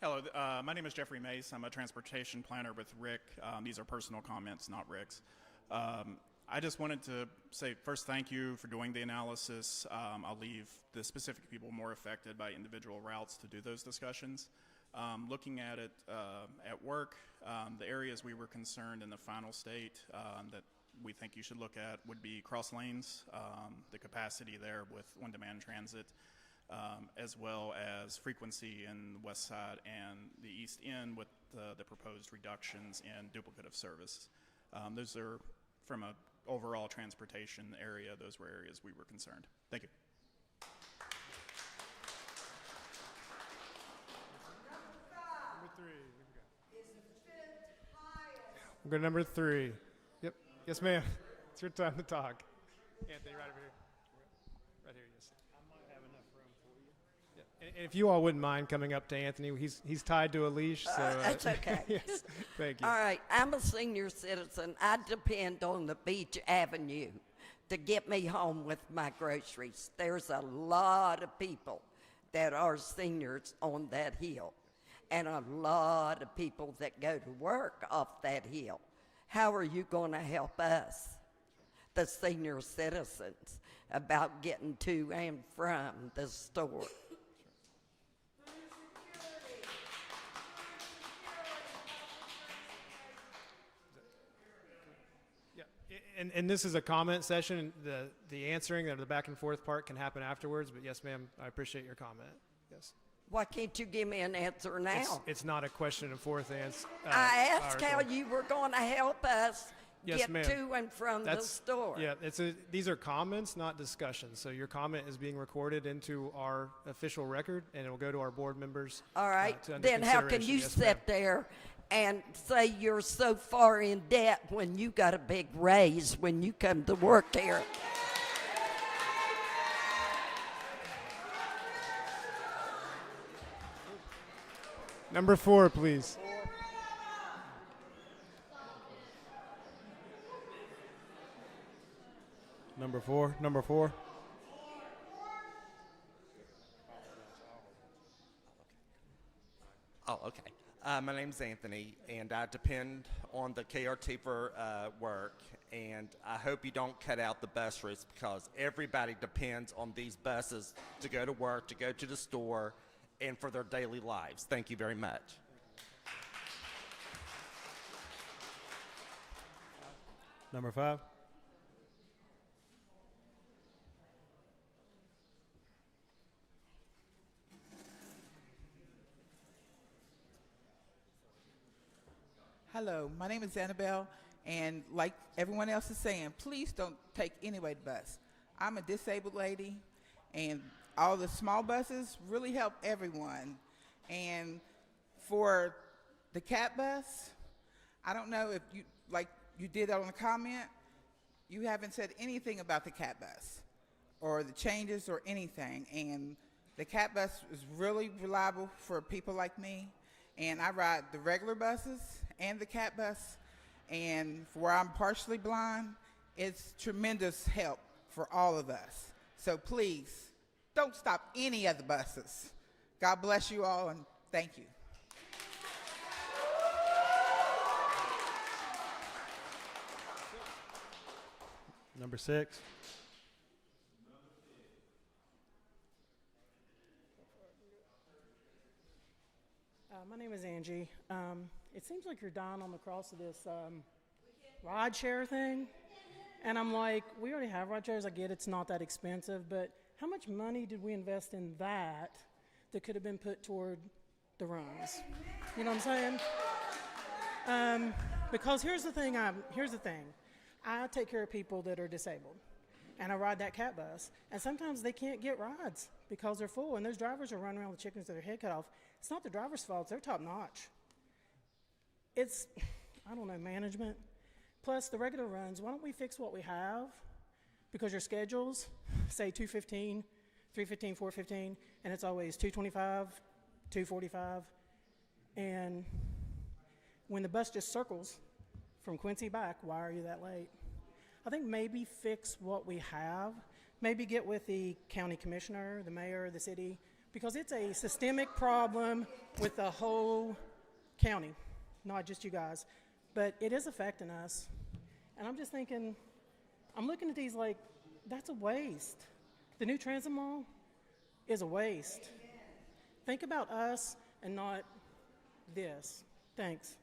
Hello, my name is Jeffrey Mace. I'm a transportation planner with Rick. These are personal comments, not Rick's. I just wanted to say first thank you for doing the analysis. I'll leave the specific people more affected by individual routes to do those discussions. Looking at it at work, the areas we were concerned in the final state that we think you should look at would be cross lanes, the capacity there with on-demand transit, as well as frequency in the west side and the east end with the proposed reductions in duplicative service. Those are from an overall transportation area, those were areas we were concerned. Thank you. Number three. We'll go to number three. Yep. Yes, ma'am. It's your time to talk. Anthony, right over here. Right here, yes. I might have enough room for you. Yeah. And if you all wouldn't mind coming up to Anthony, he's tied to a leash. So that's okay. Yes. Thank you. All right, I'm a senior citizen. I depend on the Beach Avenue to get me home with my groceries. There's a lot of people that are seniors on that hill, and a lot of people that go to work off that hill. How are you going to help us, the senior citizens, about getting to and from the store? And this is a comment session. The answering or the back and forth part can happen afterwards. But yes, ma'am, I appreciate your comment. Yes. Why can't you give me an answer now? It's not a question and forth answer. I asked how you were going to help us Yes, get ma'am. to and from the store. Yeah, these are comments, not discussions. So your comment is being recorded into our official record, and it will go to our board members. All right. To under Then how can consideration. you Yes, sit ma'am. there and say you're so far in debt when you got a big raise when you come to work here? Number 4, please. Number four. Oh, okay. My name's Anthony, and I depend on the KRT for work, and I hope you don't cut out the bus routes because everybody depends on these buses to go to work, to go to the store, and for their daily lives. Thank you very much. Number 5. Hello, my name is Annabelle, and like everyone else is saying, please don't take anybody to bus. I'm a disabled lady, and all the small buses really help everyone. And for the cat bus, I don't know if you, like you did on the comment, you haven't said anything about the cat bus or the changes or anything. And The cat bus is really reliable for people like me, and I ride the regular buses and the cat bus, and for where I'm partially blind, it's tremendous help for all of us. So please, don't stop any of the buses. God bless you all, and thank you. Number 6. My name is Angie. It seems like you're dying on the cross of this ride share thing. And I'm like, we already have ride shares. I get it's not that expensive, but how much money did we invest in that could have been put toward the runs? You know what I'm saying? Because here's the thing. I take care of people that are disabled, and I ride that cat bus, and sometimes they can't get rides because they're full, and those drivers are running around with chickens with their head cut off. It's not the driver's fault. They're top notch. It's, I don't know, management. Plus, the regular runs, why don't we fix what we have? Because your schedules say 2:15, 3:15, 4:15, and it's always 2:25, 2:45. And when the bus just circles from Quincy back, why are you that late? I think maybe fix what we have. Maybe get with the county commissioner, the mayor, the city, because it's a systemic problem with the whole county, not just you guys. But it is affecting us. And I'm just thinking, I'm looking at these like, that's a waste. The new transit mall is a waste. Think about us and not this. Thanks.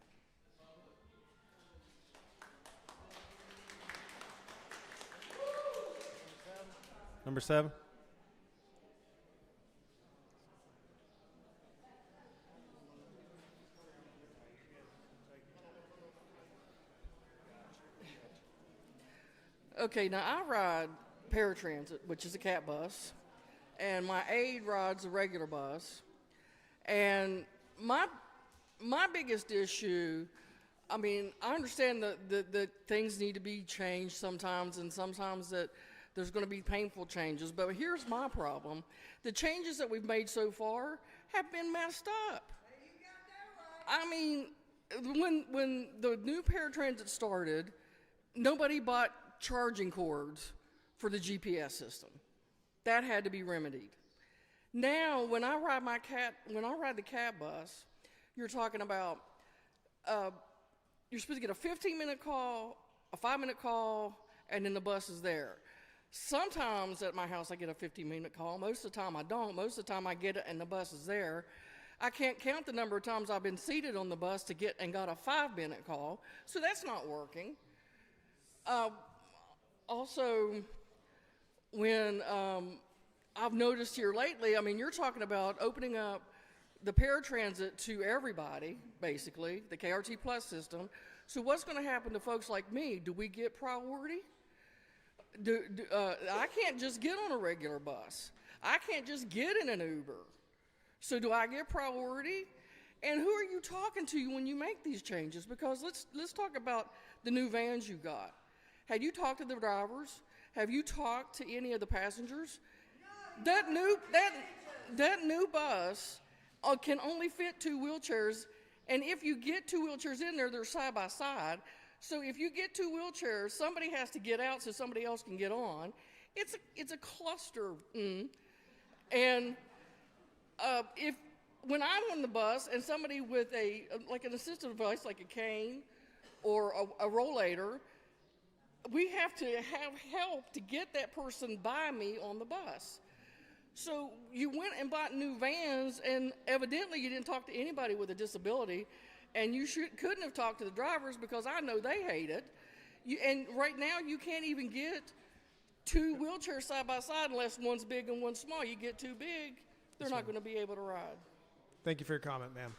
Number 7. Okay, now I ride paratransit, which is a cat bus, and my aide rides a regular bus. And my biggest issue, I mean, I understand that things need to be changed sometimes, and sometimes that there's going to be painful changes. But here's my problem: the changes that we've made so far have been messed up. I mean, when the new paratransit started, nobody bought charging cords for the GPS system. That had to be remedied. Now, when I ride the cat bus, you're talking about you're supposed to get a 15-minute call, a 5-minute call, and then the bus is there. Sometimes at my house I get a 15-minute call. Most of the time I don't. Most of the time I get it and the bus is there. I can't count the number of times I've been seated on the bus to get and got a 5-minute call, so that's not working. Also, when I've noticed here lately, I mean, you're talking about opening up the paratransit to everybody, basically, the KRT Plus system. So what's going to happen to folks like me? Do we get priority? I can't just get on a regular bus. I can't just get in an Uber. So do I get priority? And who are you talking to when you make these changes? Because let's talk about the new vans you got. Have you talked to the drivers? Have you talked to any of the passengers? That new bus can only fit 2 wheelchairs, and if you get 2 wheelchairs in there, they're side by side. So if you get 2 wheelchairs, somebody has to get out so somebody else can get on. It's a cluster. And when I'm on the bus and somebody with an assistive device like a cane or a rollator, we have to have help to get that person by me on the bus. So you went and bought new vans, and evidently you didn't talk to anybody with a disability, and you couldn't have talked to the drivers because I know they hate it. And right now you can't even get 2 wheelchairs side by side unless one's big and one's small. You get too big, they're not going to be able to ride. Thank you for your comment, ma'am.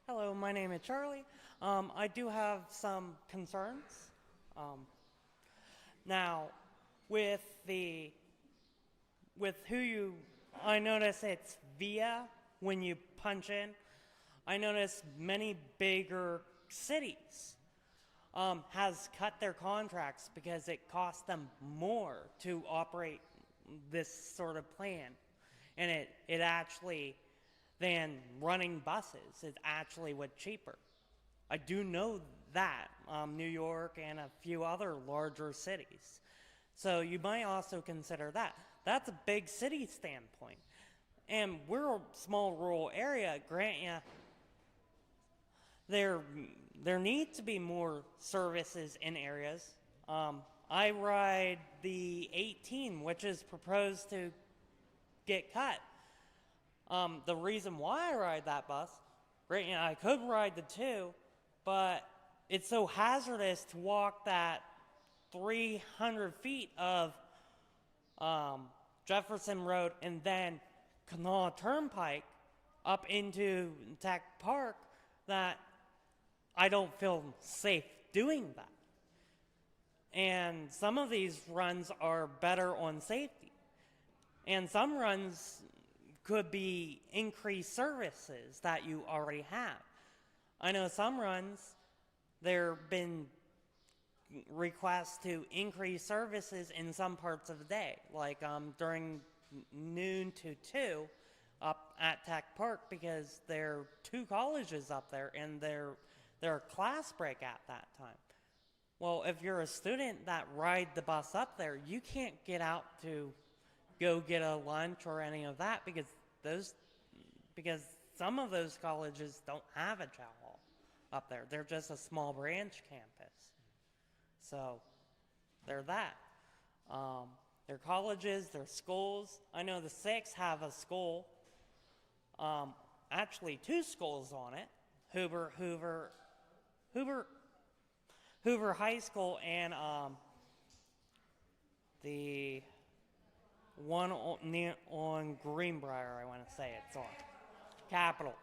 Hello, my name is Charlie. I do have some concerns. Now, with who I notice it's via when you punch in. I noticed many bigger cities has cut their contracts because it costs them more to operate this sort of plan. And it actually, than running buses, is actually what cheaper. I do know that, New York and a few other larger cities. So you might also consider that. That's a big city standpoint. And we're a small rural area, grant ya, there need to be more services in areas. I ride the 18, which is proposed to get cut. The reason why I ride that bus, right, I could ride the 2, but it's so hazardous to walk that 300 feet of Jefferson Road and then Kanawha Turnpike up into Tech Park that I don't feel safe doing that. And some of these runs are better on safety. And some runs could be increased services that you already have. I know some runs, there have been requests to increase services in some parts of the day, like during noon to 2 up at Tech Park, because there are 2 colleges up there and they're class break at that time. Well, if you're a student that ride the bus up there, you can't get out to go get a lunch or any of that because some of those colleges don't have a chow hall up there. They're just a small branch campus. So they're that. They're colleges, they're schools. I know the 6 have a school, actually 2 schools on it, Hoover High School and the one on Greenbrier, I want to say it's on. Capitol.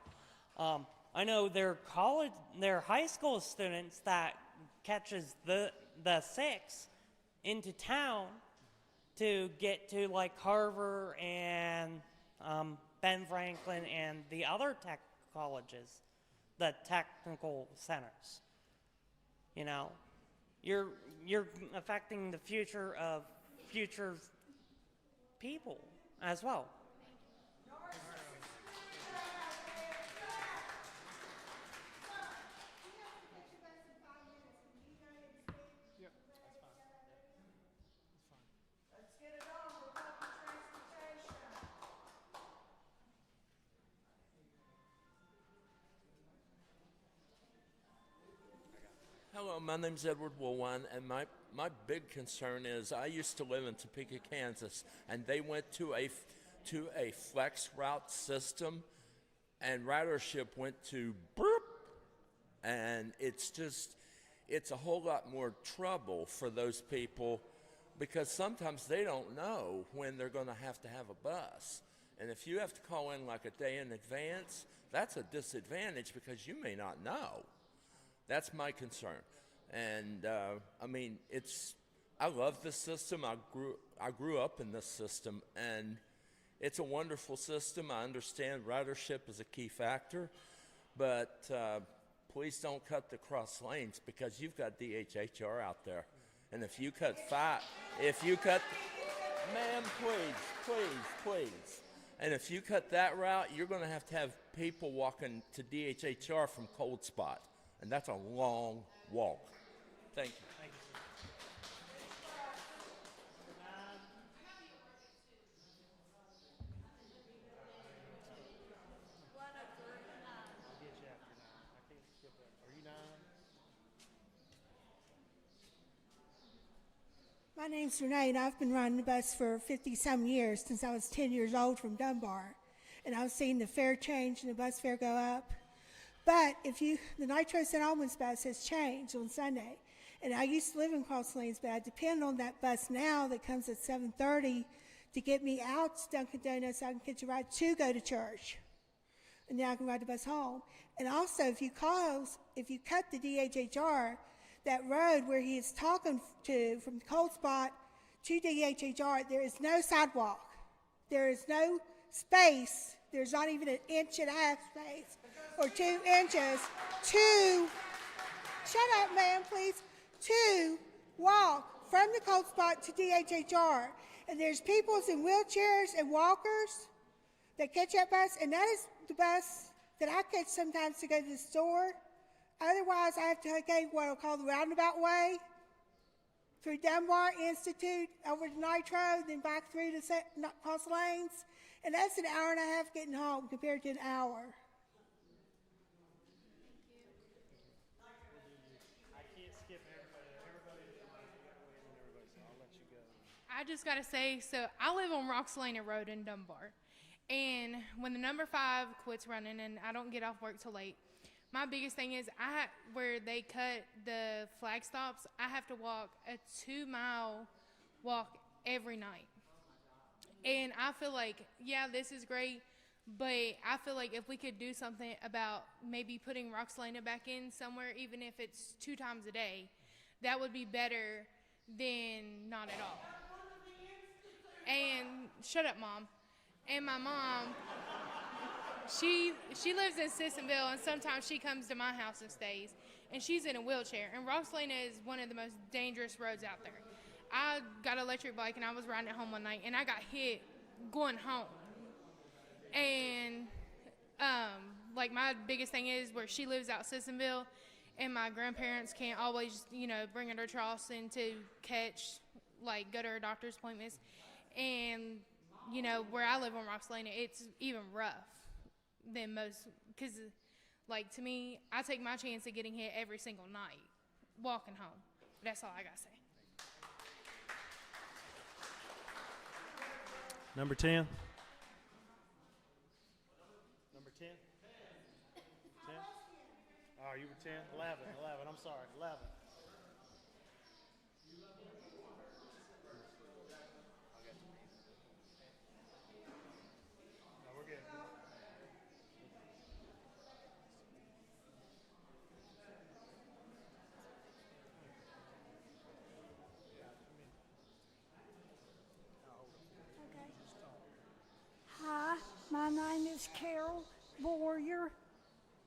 I know their high school students that catches the 6 into town to get to like Carver and Ben Franklin and the other tech colleges, the technical centers. You know, you're affecting the future of future people as well. Hello, my name's Edward Woolwine, and my big concern is I used to live in Topeka, Kansas, and they went to a flex route system, and ridership went to burp, and it's a whole lot more trouble for those people because sometimes they don't know when they're going to have a bus. And if you have to call in like a day in advance, that's a disadvantage because you may not know. That's my concern. And I mean, I love this system. I grew up in this system, and it's a wonderful system. I understand ridership is a key factor, but please don't cut the cross lanes because you've got DHHR out there. And if you cut ma'am, please. And if you cut that route, you're going to have people walking to DHHR from Cold Spot. And that's a long walk. Thank you. My name's Renee, and I've been riding the bus for 50-some years, since I was 10 years old from Dunbar. And I've seen the fare change and the bus fare go up. But the Nitro St. Albans bus has changed on Sunday. And I used to live in Cross Lanes, but I depend on that bus now that comes at 7:30 to get me out to Dunkin' Donuts so I can catch a ride to go to church. And then I can ride the bus home. And also, if you cut the DHHR, that road where he is talking to from the Cold Spot to DHHR, there is no sidewalk. There is no space. There's not even an inch and a half space or 2 inches to, shut up, ma'am, please, to walk from the cold spot to DHHR. And there's people in wheelchairs and walkers that catch that bus, and that is the bus that I catch sometimes to go to the store. Otherwise, I have to take what I'll call the roundabout way through Dunbar Institute, over to Nitro, then back through to Cross Lanes. And that's an hour and a half getting home compared to an hour. I just got to say, so I live on Roxelana Road in Dunbar. And when the number 5 quits running and I don't get off work till late, my biggest thing is where they cut the flag stops, I have to walk a 2-mile walk every night. And I feel like, yeah, this is great, but I feel like if we could do something about maybe putting Roxelana back in somewhere, even if it's 2 times a day, that would be better than not at all. And shut up, Mom. And my mom, she lives in Sissonville, and sometimes she comes to my house and stays, and she's in a wheelchair. And Roxelana is one of the most dangerous roads out there. I got an electric bike, and I was riding it home one night, and I got hit going home. And like my biggest thing is where she lives out Sissonville, and my grandparents can't always, bring her to Charleston to go to her doctor's appointments. And, where I live on Roxelana, it's even rough than most, because, to me, I take my chance of getting hit every single night walking home. That's all I got to say. Number 10. Number 10? 10? Oh, you were 10? 11. I'm sorry. 11. No, we're good. Hi, my name is Carol Boyer.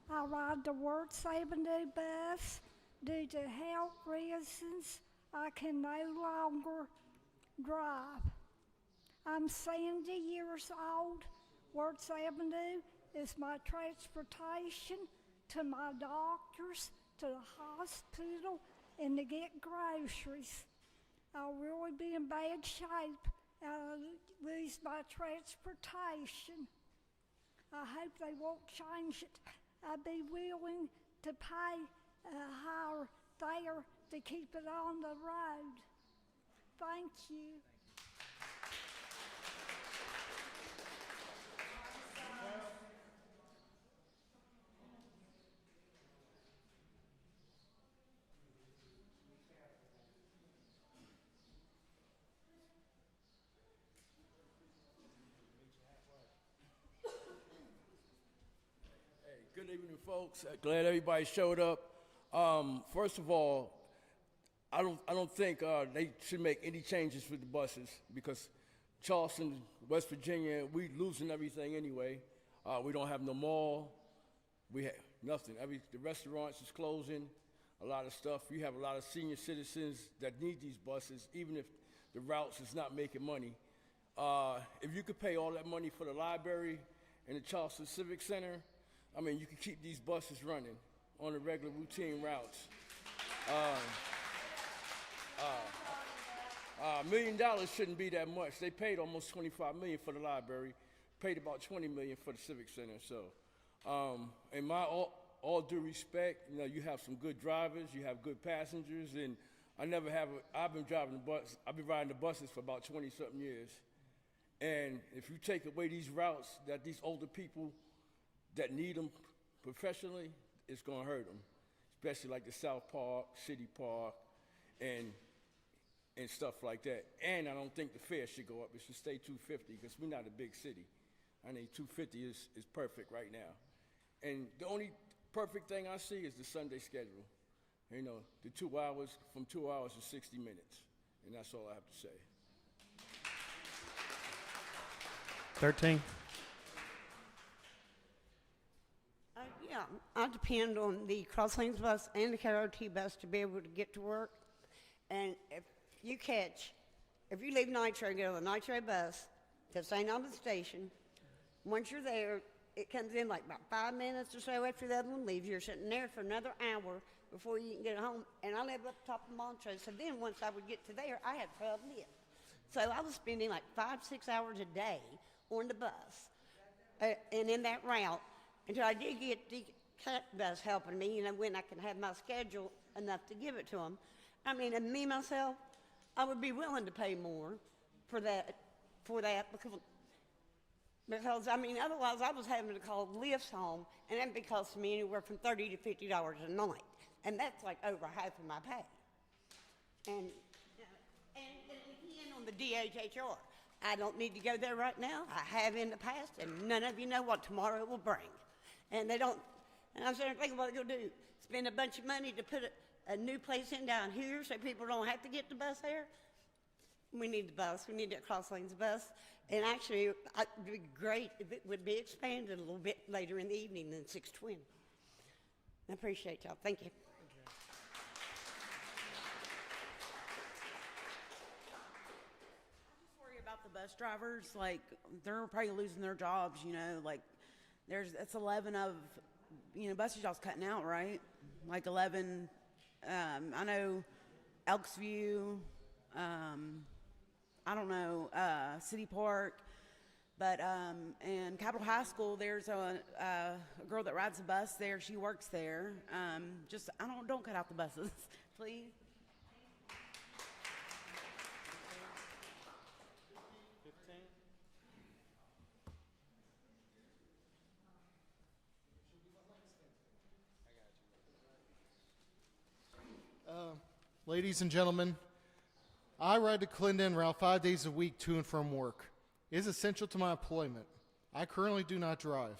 I ride the World 70 bus. Due to health reasons, I can no longer drive. I'm 70 years old. Ward 70 is my transportation to my doctors, to the hospital, and to get groceries. I'll really be in bad shape. I'll lose my transportation. I hope they won't change it. I'd be willing to pay a higher fare to keep it on the road. Thank you. Good evening, folks. Glad everybody showed up. First of all, I don't think they should make any changes with the buses because Charleston, West Virginia, we losing everything anyway. We don't have no mall. We have nothing. The restaurants is closing. A lot of stuff. You have a lot of senior citizens that need these buses, even if the routes is not making money. If you could pay all that money for the library and the Charleston Civic Center, you can keep these buses running on the regular routine routes. $1 million shouldn't be that much. They paid almost $25 million for the library, paid about $20 million for the Civic Center. So, in my all due respect, you have some good drivers, you have good passengers, and I've been riding the buses for about 20-something years. And if you take away these routes that these older people that need them professionally, it's going to hurt them, especially like the South Park, City Park, and stuff like that. And I don't think the fare should go up. It should stay $250 because we're not a big city. I think $250 is perfect right now. And the only perfect thing I see is the Sunday schedule. The 2 hours, from 2 hours to 60 minutes. And that's all I have to say. 13. Yeah, depend on the Cross Lanes bus and the KRT bus to be able to get to work. And if you leave Nitro and get on the Nitro bus to St. Albans Station, once you're there, it comes in like about 5 minutes or so after the other one leaves. You're sitting there for another hour before you can get home. And I live up top of Montrose, so then once I would get to there, I had 12 lifts. So I was spending like 5-6 hours a day on the bus and in that route until I did get the cat bus helping me, when I can have my schedule enough to give it to them. I mean, and me, myself, I would be willing to pay more for that because I mean, otherwise I was having to call lifts home, and that'd be costing me anywhere from $30 to $50 a night, and that's like over half of my pay. And again on the DHHR, I don't need to go there right now. I have in the past, and none of you know what tomorrow will bring. And they don't. And I'm starting to think what they're gonna do: spend a bunch of money to put a new place in down here so people don't have to get the bus there. We need the bus. We need that Cross Lanes bus. And actually, it'd be great if it would be expanded a little bit later in the evening than 6:20. I appreciate y'all. Thank you. Worry about the bus drivers. Like, they're probably losing their jobs, like it's 11 of, buses y'all's cutting out, right? Like 11, I know Elksview, I don't know, City Park, but, and Capitol High School, there's a girl that rides the bus there. She works there. Don't cut out the buses, please. Ladies and gentlemen, I ride to Clinton Route 5 days a week to and from work. It is essential to my employment. I currently do not drive.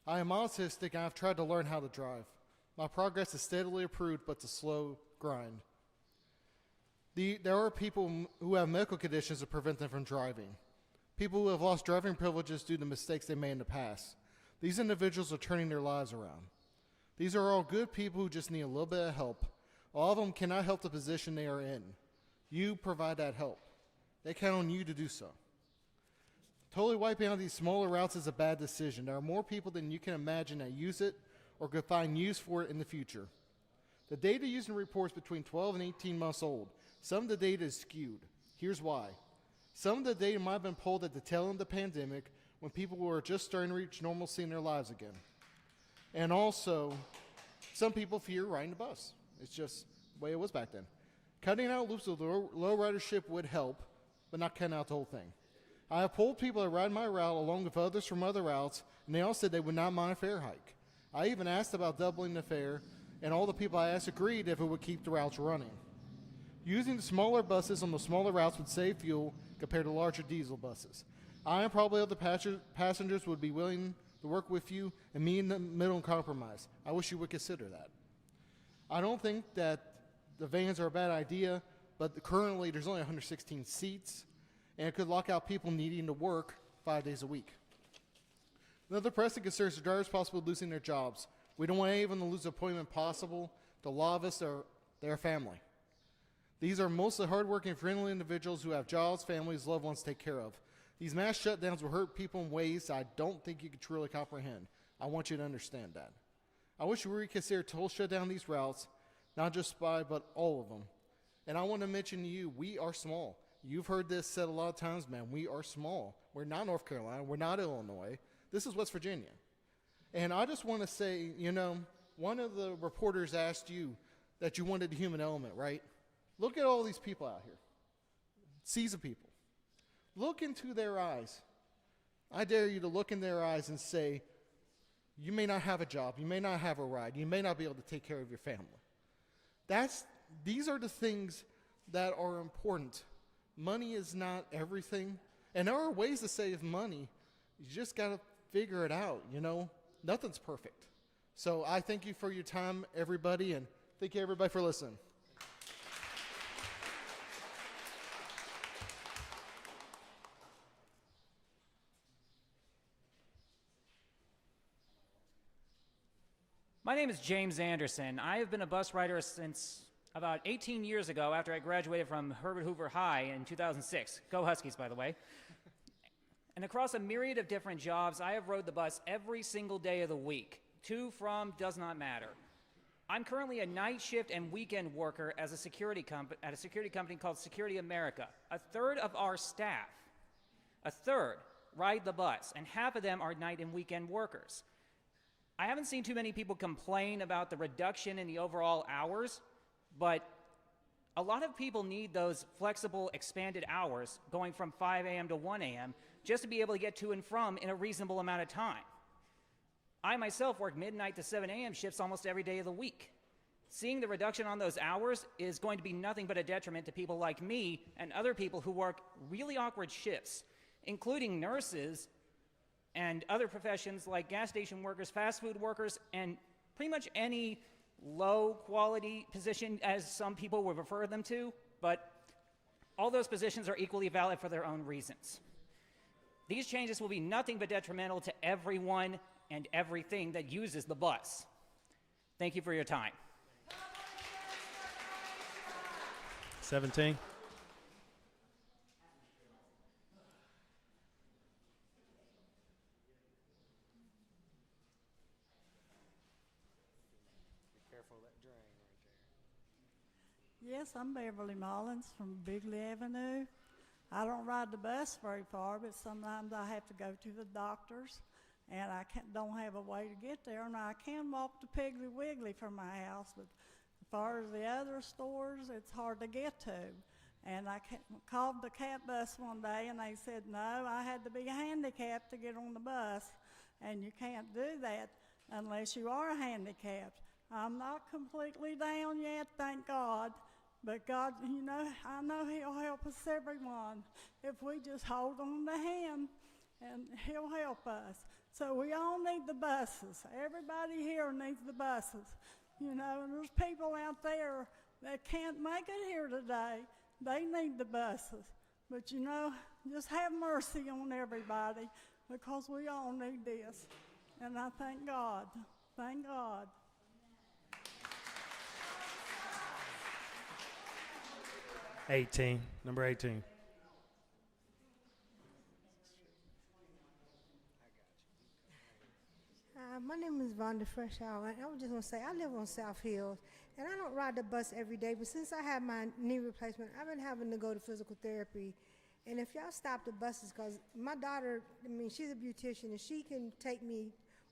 I am autistic and I've tried to learn how to drive. My progress is steadily improved, but it's a slow grind. There are people who have medical conditions that prevent them from driving. People who have lost driving privileges due to mistakes they made in the past. These individuals are turning their lives around. These are all good people who just need a little bit of help. All of them cannot help the position they are in. You provide that help. They count on you to do so. Totally wiping out these smaller routes is a bad decision. There are more people than you can imagine that use it or could find use for it in the future. The data used in reports between 12 and 18 months old. Some of the data is skewed. Here's why. Some of the data might have been pulled at the tail end of the pandemic when people were just starting to reach normalcy in their lives again. And also, some people fear riding the bus. It's just the way it was back then. Cutting out loops of low ridership would help, but not cutting out the whole thing. I have polled people that ride my route along with others from other routes, and they all said they would not mind a fare hike. I even asked about doubling the fare, and all the people I asked agreed if it would keep the routes running. Using the smaller buses on the smaller routes would save fuel compared to larger diesel buses. I and probably other passengers would be willing to work with you and meet in the middle compromise. I wish you would consider that. I don't think that the vans are a bad idea, but currently there's only 116 seats, and it could lock out people needing to work 5 days a week. Another pressing concern is the drivers possibly losing their jobs. We don't want anyone to lose the appointment possible to a lot of us or their family. These are mostly hardworking, friendly individuals who have jobs, families, loved ones to take care of. These mass shutdowns will hurt people in ways I don't think you can truly comprehend. I want you to understand that. I wish we reconsider total shutdown these routes, not just SPY, but all of them. And I want to mention to you, we are small. You've heard this said a lot of times, man, we are small. We're not North Carolina, we're not Illinois. This is West Virginia. And I just want to say, one of the reporters asked you that you wanted the human element, right? Look at all these people out here. Seas of people. Look into their eyes. I dare you to look in their eyes and say, you may not have a job, you may not have a ride, you may not be able to take care of your family. These are the things that are important. Money is not everything. And there are ways to save money. You just got to figure it out, Nothing's perfect. So I thank you for your time, everybody, and thank you, everybody, for listening. My name is James Anderson. I have been a bus rider since about 18 years ago after I graduated from Herbert Hoover High in 2006. Go Huskies, by the way. And across a myriad of different jobs, I have rode the bus every single day of the week. To, from, does not matter. I'm currently a night shift and weekend worker as a security at a security company called Security America. A third of our staff, ride the bus, and half of them are night and weekend workers. I haven't seen too many people complain about the reduction in the overall hours, but a lot of people need those flexible, expanded hours going from 5 a.m. to 1 a.m. just to be able to get to and from in a reasonable amount of time. I myself work midnight to 7 a.m. shifts almost every day of the week. Seeing the reduction on those hours is going to be nothing but a detriment to people like me and other people who work really awkward shifts, including nurses and other professions like gas station workers, fast food workers, and pretty much any low-quality position, as some people would refer them to, but all those positions are equally valid for their own reasons. These changes will be nothing but detrimental to everyone and everything that uses the bus. Thank you for your time. 17. Yes, I'm Beverly Mullins from Bigley Avenue. I don't ride the bus very far, but sometimes I have to go to the doctor's, and I don't have a way to get there, and I can walk to Piggly Wiggly from my house, but as far as the other stores, it's hard to get to. And I called the cat bus one day, and they said, no, I had to be handicapped to get on the bus, and you can't do that unless you are handicapped. I'm not completely down yet, thank God. But God, you know, I know He'll help us, everyone, if we just hold on to Him, and He'll help us. So we all need the buses. Everybody here needs the buses. You know, and there's people out there that can't make it here today. They need the buses. But, you know, just have mercy on everybody, because we all need this. And I thank God. Thank God. Number 18. My name is Vonda Freshow, and I was just going to say, I live on South Hills, and I don't ride the bus every day, but since I had my knee replacement, I've been having to go to physical therapy. And if y'all stop the buses, because my daughter, I mean, she's a beautician, and she can take me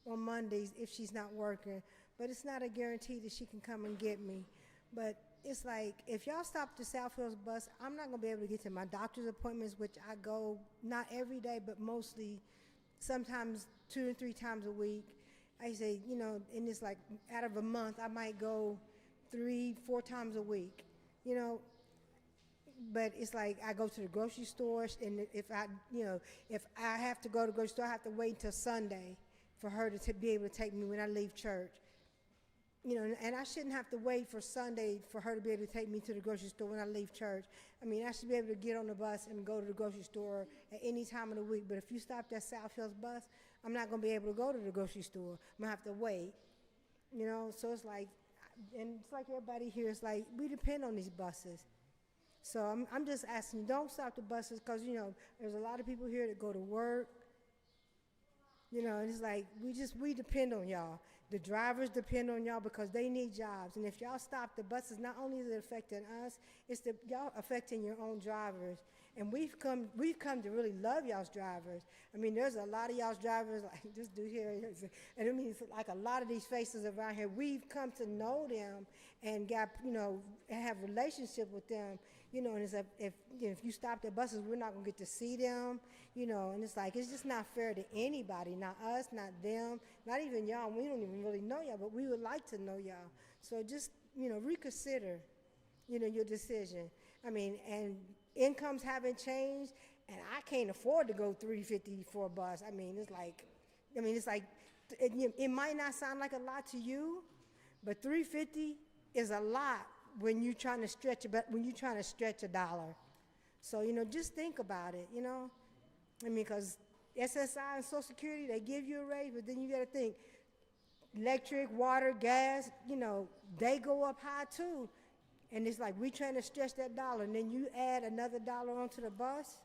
on Mondays if she's not working, but it's not a guarantee that she can come and get me. But it's like, if y'all stop the South Hills bus, I'm not going to be able to get to my doctor's appointments, which I go not every day, but mostly sometimes 2 or 3 times a week. I say, you know, and it's like out of a month, I might go 3-4 times a week, you know. But it's like I go to the grocery store, and if I have to go to the grocery store, I have to wait until Sunday for her to be able to take me when I leave church. You know, and I shouldn't have to wait for Sunday for her to be able to take me to the grocery store when I leave church. I mean, I should be able to get on the bus and go to the grocery store at any time of the week. But if you stop that South Hills bus, I'm not going to be able to go to the grocery store. I'm going to have to wait, you know. So it's like, and it's like everybody here, it's like we depend on these buses. So I'm just asking you, don't stop the buses, because, you know, there's a lot of people here that go to work, you know, and it's like we depend on y'all. The drivers depend on y'all because they need jobs. And if y'all stop the buses, not only is it affecting us, it's y'all affecting your own drivers. And we've come to really love y'all's drivers. I mean, there's a lot of y'all's drivers, like this dude here, and I mean, it's like a lot of these faces around here, we've come to know them and got, you know, and have a relationship with them, you know, and it's if you stop the buses, we're not gonna get to see them, you know, and it's like, it's just not fair to anybody, not us, not them, not even y'all. We don't even really know y'all, but we would like to know y'all. So just, you know, reconsider, you know, your decision. I mean, and incomes haven't changed, and I can't afford to go $350 for a bus. I mean, it's like, it might not sound like a lot to you, but $350 is a lot when you're trying to stretch a dollar. So, you know, just think about it, you know. I mean, because SSI and Social Security, they give you a raise, but then you got to think, electric, water, gas, they go up high too. And it's like we trying to stretch that dollar, and then you add another dollar onto the bus.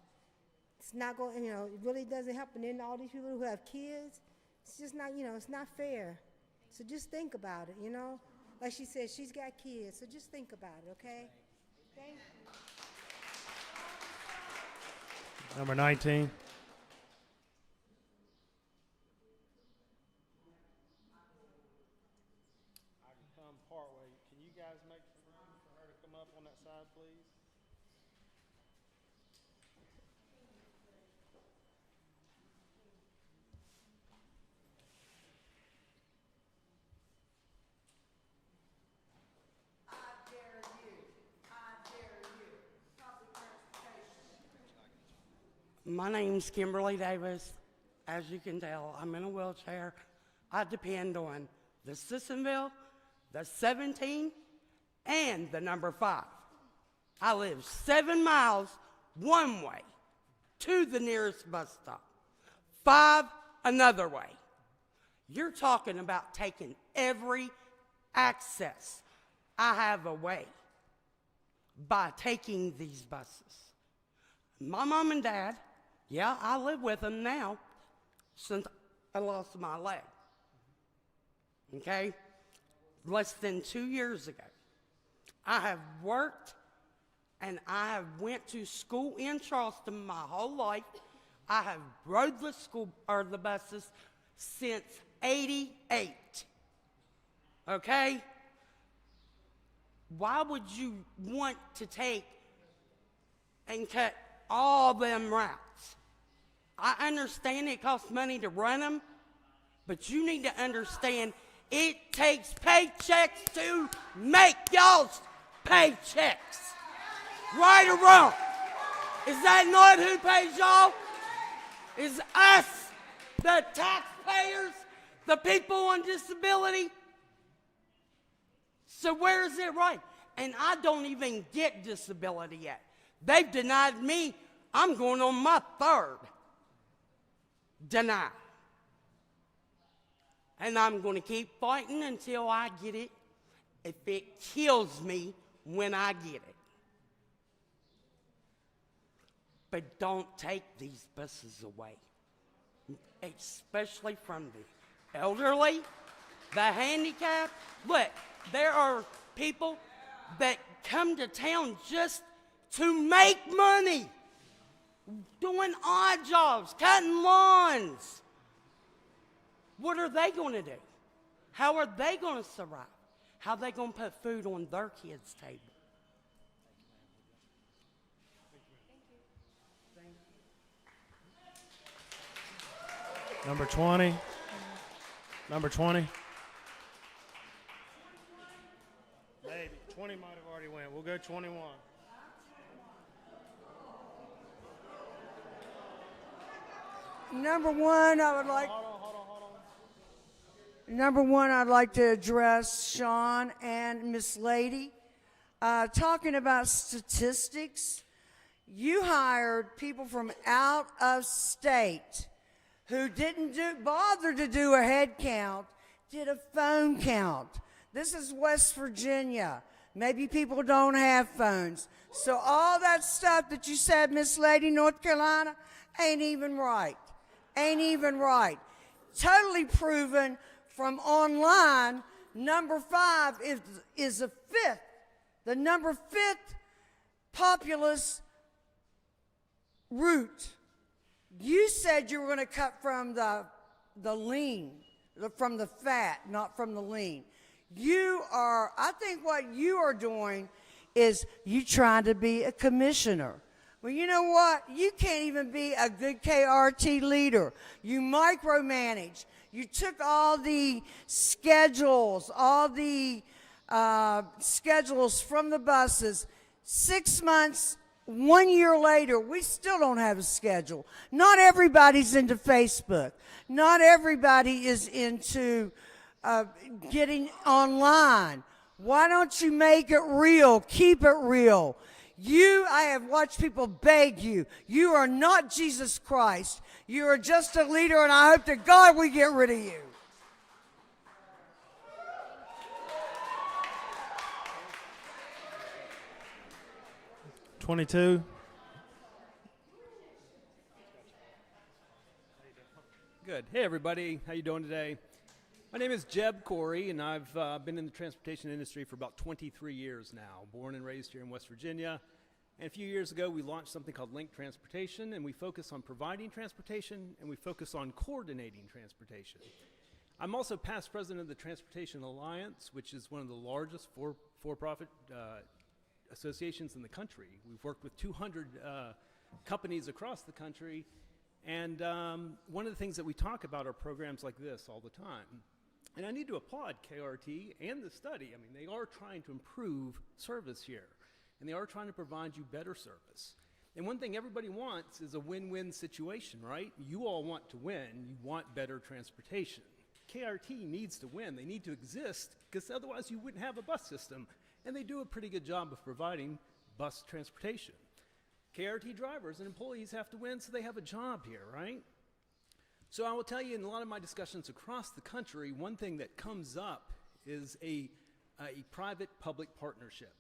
It's not going, it really doesn't help. And then all these people who have kids, it's just not, it's not fair. So just think about it, Like she said, she's got kids, so just think about it, okay? Thank you. Number 19. I can come partway. Can you guys make room for her to come up on that side, please? My name's Kimberly Davis. As you can tell, I'm in a wheelchair. I depend on the Sissonville, the 17, and the number 5. I live 7 miles one way to the nearest bus stop, 5 another way. You're talking about taking every access I have away by taking these buses. My mom and dad, yeah, I live with them now since I lost my leg. Okay? Less than 2 years ago. I have worked and I have went to school in Charleston my whole life. I have rode the buses since '88. Okay? Why would you want to take and cut all them routes? I understand it costs money to run them, but you need to understand it takes paychecks to make y'all's paychecks. Right or wrong? Is that not who pays y'all? Is us, the taxpayers, the people on disability? So where is it right? And I don't even get disability yet. They've denied me. I'm going on my 3rd denial. And I'm going to keep fighting until I get it, if it kills me when I get it. But don't take these buses away, especially from the elderly, the handicapped. Look, there are people that come to town just to make money, doing odd jobs, cutting lawns. What are they going to do? How are they going to survive? How are they going to put food on their kids' table? Number 20. Number 20. Maybe. 20 might have already went. We'll go 21. Number one, I'd like to address Sean and Miss Lady. Talking about statistics, you hired people from out of state who didn't bother to do a head count, did a phone count. This is West Virginia. Maybe people don't have phones. So all that stuff that you said, Miss Lady, North Carolina, ain't even right. Ain't even right. Totally proven from online. Number 5 is the 5th. The number 5th populous route. You said you were going to cut from the lean, from the fat, not from the lean. I think what you are doing is you trying to be a commissioner. Well, you know what? You can't even be a good KRT leader. You micromanage. You took all the schedules, from the buses. 6 months, 1 year later, we still don't have a schedule. Not everybody's into Facebook. Not everybody is into getting online. Why don't you make it real? Keep it real. I have watched people beg you. You are not Jesus Christ. You are just a leader, and I hope to God we get rid of you. 22. Good. Hey, everybody. How you doing today? My name is Jeb Corey, and I've been in the transportation industry for about 23 years now, born and raised here in West Virginia. And a few years ago, we launched something called Link Transportation, and we focus on providing transportation, and we focus on coordinating transportation. I'm also past president of the Transportation Alliance, which is one of the largest for-profit associations in the country. We've worked with 200 companies across the country, and one of the things that we talk about are programs like this all the time. And I need to applaud KRT and the study. I mean, they are trying to improve service here, and they are trying to provide you better service. And one thing everybody wants is a win-win situation, right? You all want to win. You want better transportation. KRT needs to win. They need to exist, because otherwise you wouldn't have a bus system. And they do a pretty good job of providing bus transportation. KRT drivers and employees have to win, so they have a job here, right? So I will tell you, in a lot of my discussions across the country, one thing that comes up is a private-public partnership,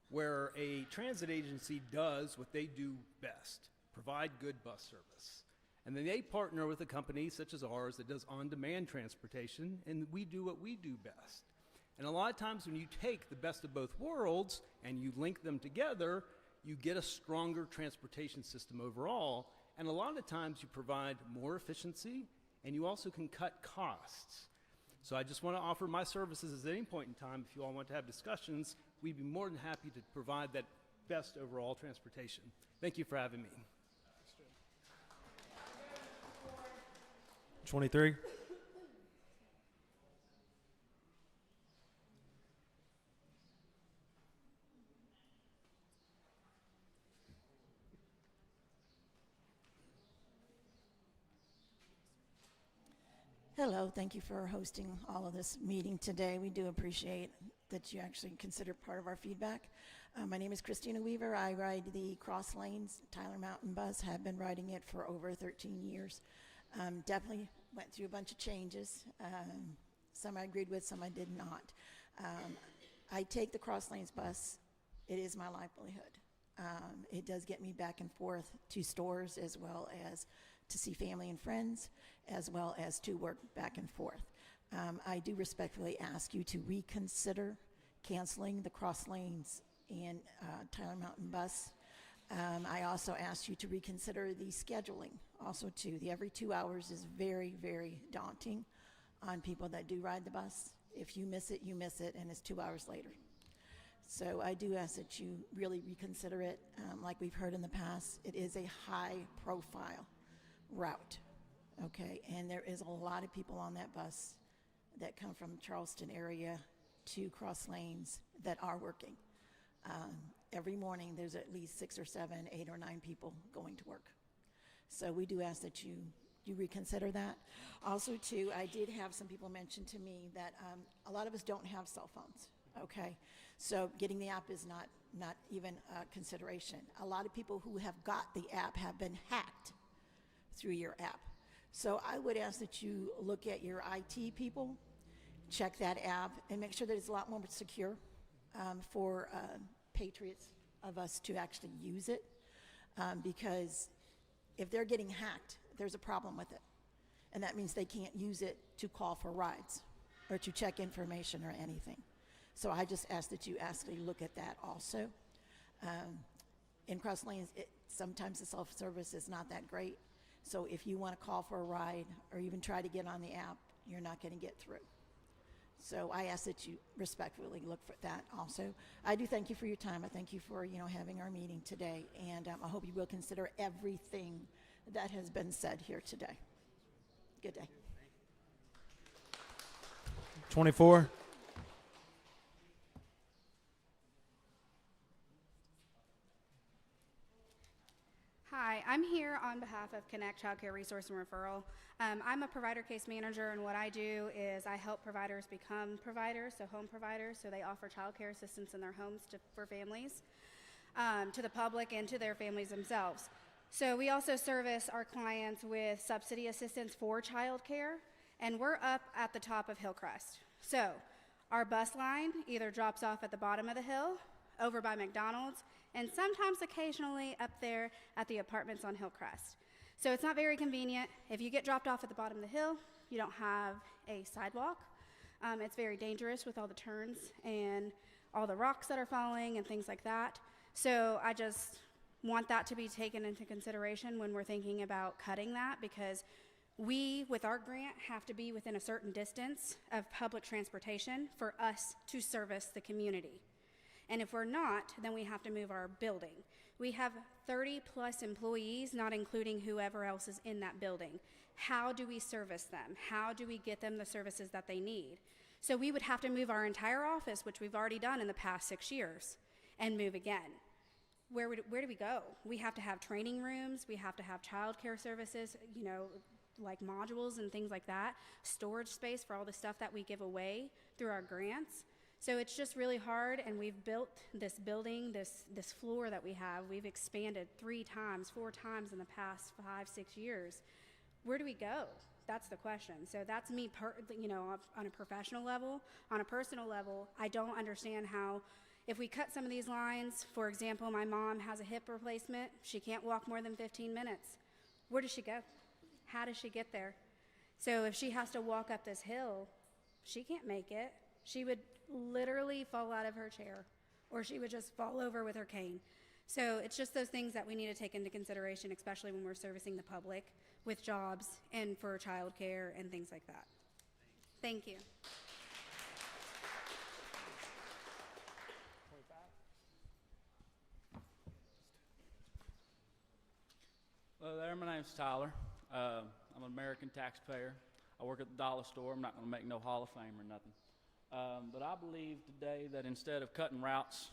where a transit agency does what they do best, provide good bus service. And then they partner with a company such as ours that does on-demand transportation, and we do what we do best. And a lot of times when you take the best of both worlds and you link them together, you get a stronger transportation system overall. And a lot of times you provide more efficiency, and you also can cut costs. So I just want to offer my services at any point in time. If you all want to have discussions, we'd be more than happy to provide that best overall transportation. Thank you for having me. 23. Hello, thank you for hosting all of this meeting today. We do appreciate that you actually consider part of our feedback. My name is Christina Weaver. I ride the Cross Lanes Tyler Mountain Bus, have been riding it for over 13 years. Definitely went through a bunch of changes. Some I agreed with, some I did not. I take the Cross Lanes bus. It is my livelihood. It does get me back and forth to stores, as well as to see family and friends, as well as to work back and forth. I do respectfully ask you to reconsider canceling the Cross Lanes and Tyler Mountain Bus. I also ask you to reconsider the scheduling also too. The every 2 hours is very, very daunting on people that do ride the bus. If you miss it, and it's 2 hours later. So I do ask that you really reconsider it. Like we've heard in the past, it is a high profile route, okay? And there is a lot of people on that bus that come from Charleston area to Cross Lanes that are working. Every morning there's at least 6 or 7, 8 or 9 people going to work. So we do ask that you reconsider that. Also too, I did have some people mention to me that a lot of us don't have cell phones, okay? So getting the app is not even a consideration. A lot of people who have got the app have been hacked through your app. So I would ask that you look at your IT people, check that app, and make sure that it's a lot more secure for patriots of us to actually use it, because if they're getting hacked, there's a problem with it. And that means they can't use it to call for rides or to check information or anything. So I just ask that you actually look at that also. In Cross Lanes, sometimes the self-service is not that great. So if you want to call for a ride or even try to get on the app, you're not going to get through. So I ask that you respectfully look for that also. I do thank you for your time. I thank you for having our meeting today, and I hope you will consider everything that has been said here today. Good day. 24. Hi, I'm here on behalf of Connect Child Care Resource and Referral. I'm a provider case manager, and what I do is I help providers become providers, so home providers, so they offer child care assistance in their homes for families, to the public and to their families themselves. So we also service our clients with subsidy assistance for child care, and we're up at the top of Hillcrest. So our bus line either drops off at the bottom of the hill, over by McDonald's, and sometimes occasionally up there at the apartments on Hillcrest. So it's not very convenient. If you get dropped off at the bottom of the hill, you don't have a sidewalk. It's very dangerous with all the turns and all the rocks that are falling and things like that. So I just want that to be taken into consideration when we're thinking about cutting that, because we, with our grant, have to be within a certain distance of public transportation for us to service the community. And if we're not, then we have to move our building. We have 30 plus employees, not including whoever else is in that building. How do we service them? How do we get them the services that they need? So we would have to move our entire office, which we've already done in the past 6 years, and move again. Where do we go? We have to have training rooms. We have to have childcare services, like modules and things like that, storage space for all the stuff that we give away through our grants. So it's just really hard, and we've built this building, this floor that we have. We've expanded 3 times, 4 times in the past 5-6 years. Where do we go? That's the question. So that's me, on a professional level. On a personal level, I don't understand how, if we cut some of these lines, for example, my mom has a hip replacement. She can't walk more than 15 minutes. Where does she go? How does she get there? So if she has to walk up this hill, she can't make it. She would literally fall out of her chair, or she would just fall over with her cane. So it's just those things that we need to take into consideration, especially when we're servicing the public with jobs and for childcare and things like that. Thank you. Hello there, my name's Tyler. I'm an American taxpayer. I work at the dollar store. I'm not going to make no Hall of Fame or nothing. But I believe today that instead of cutting routes,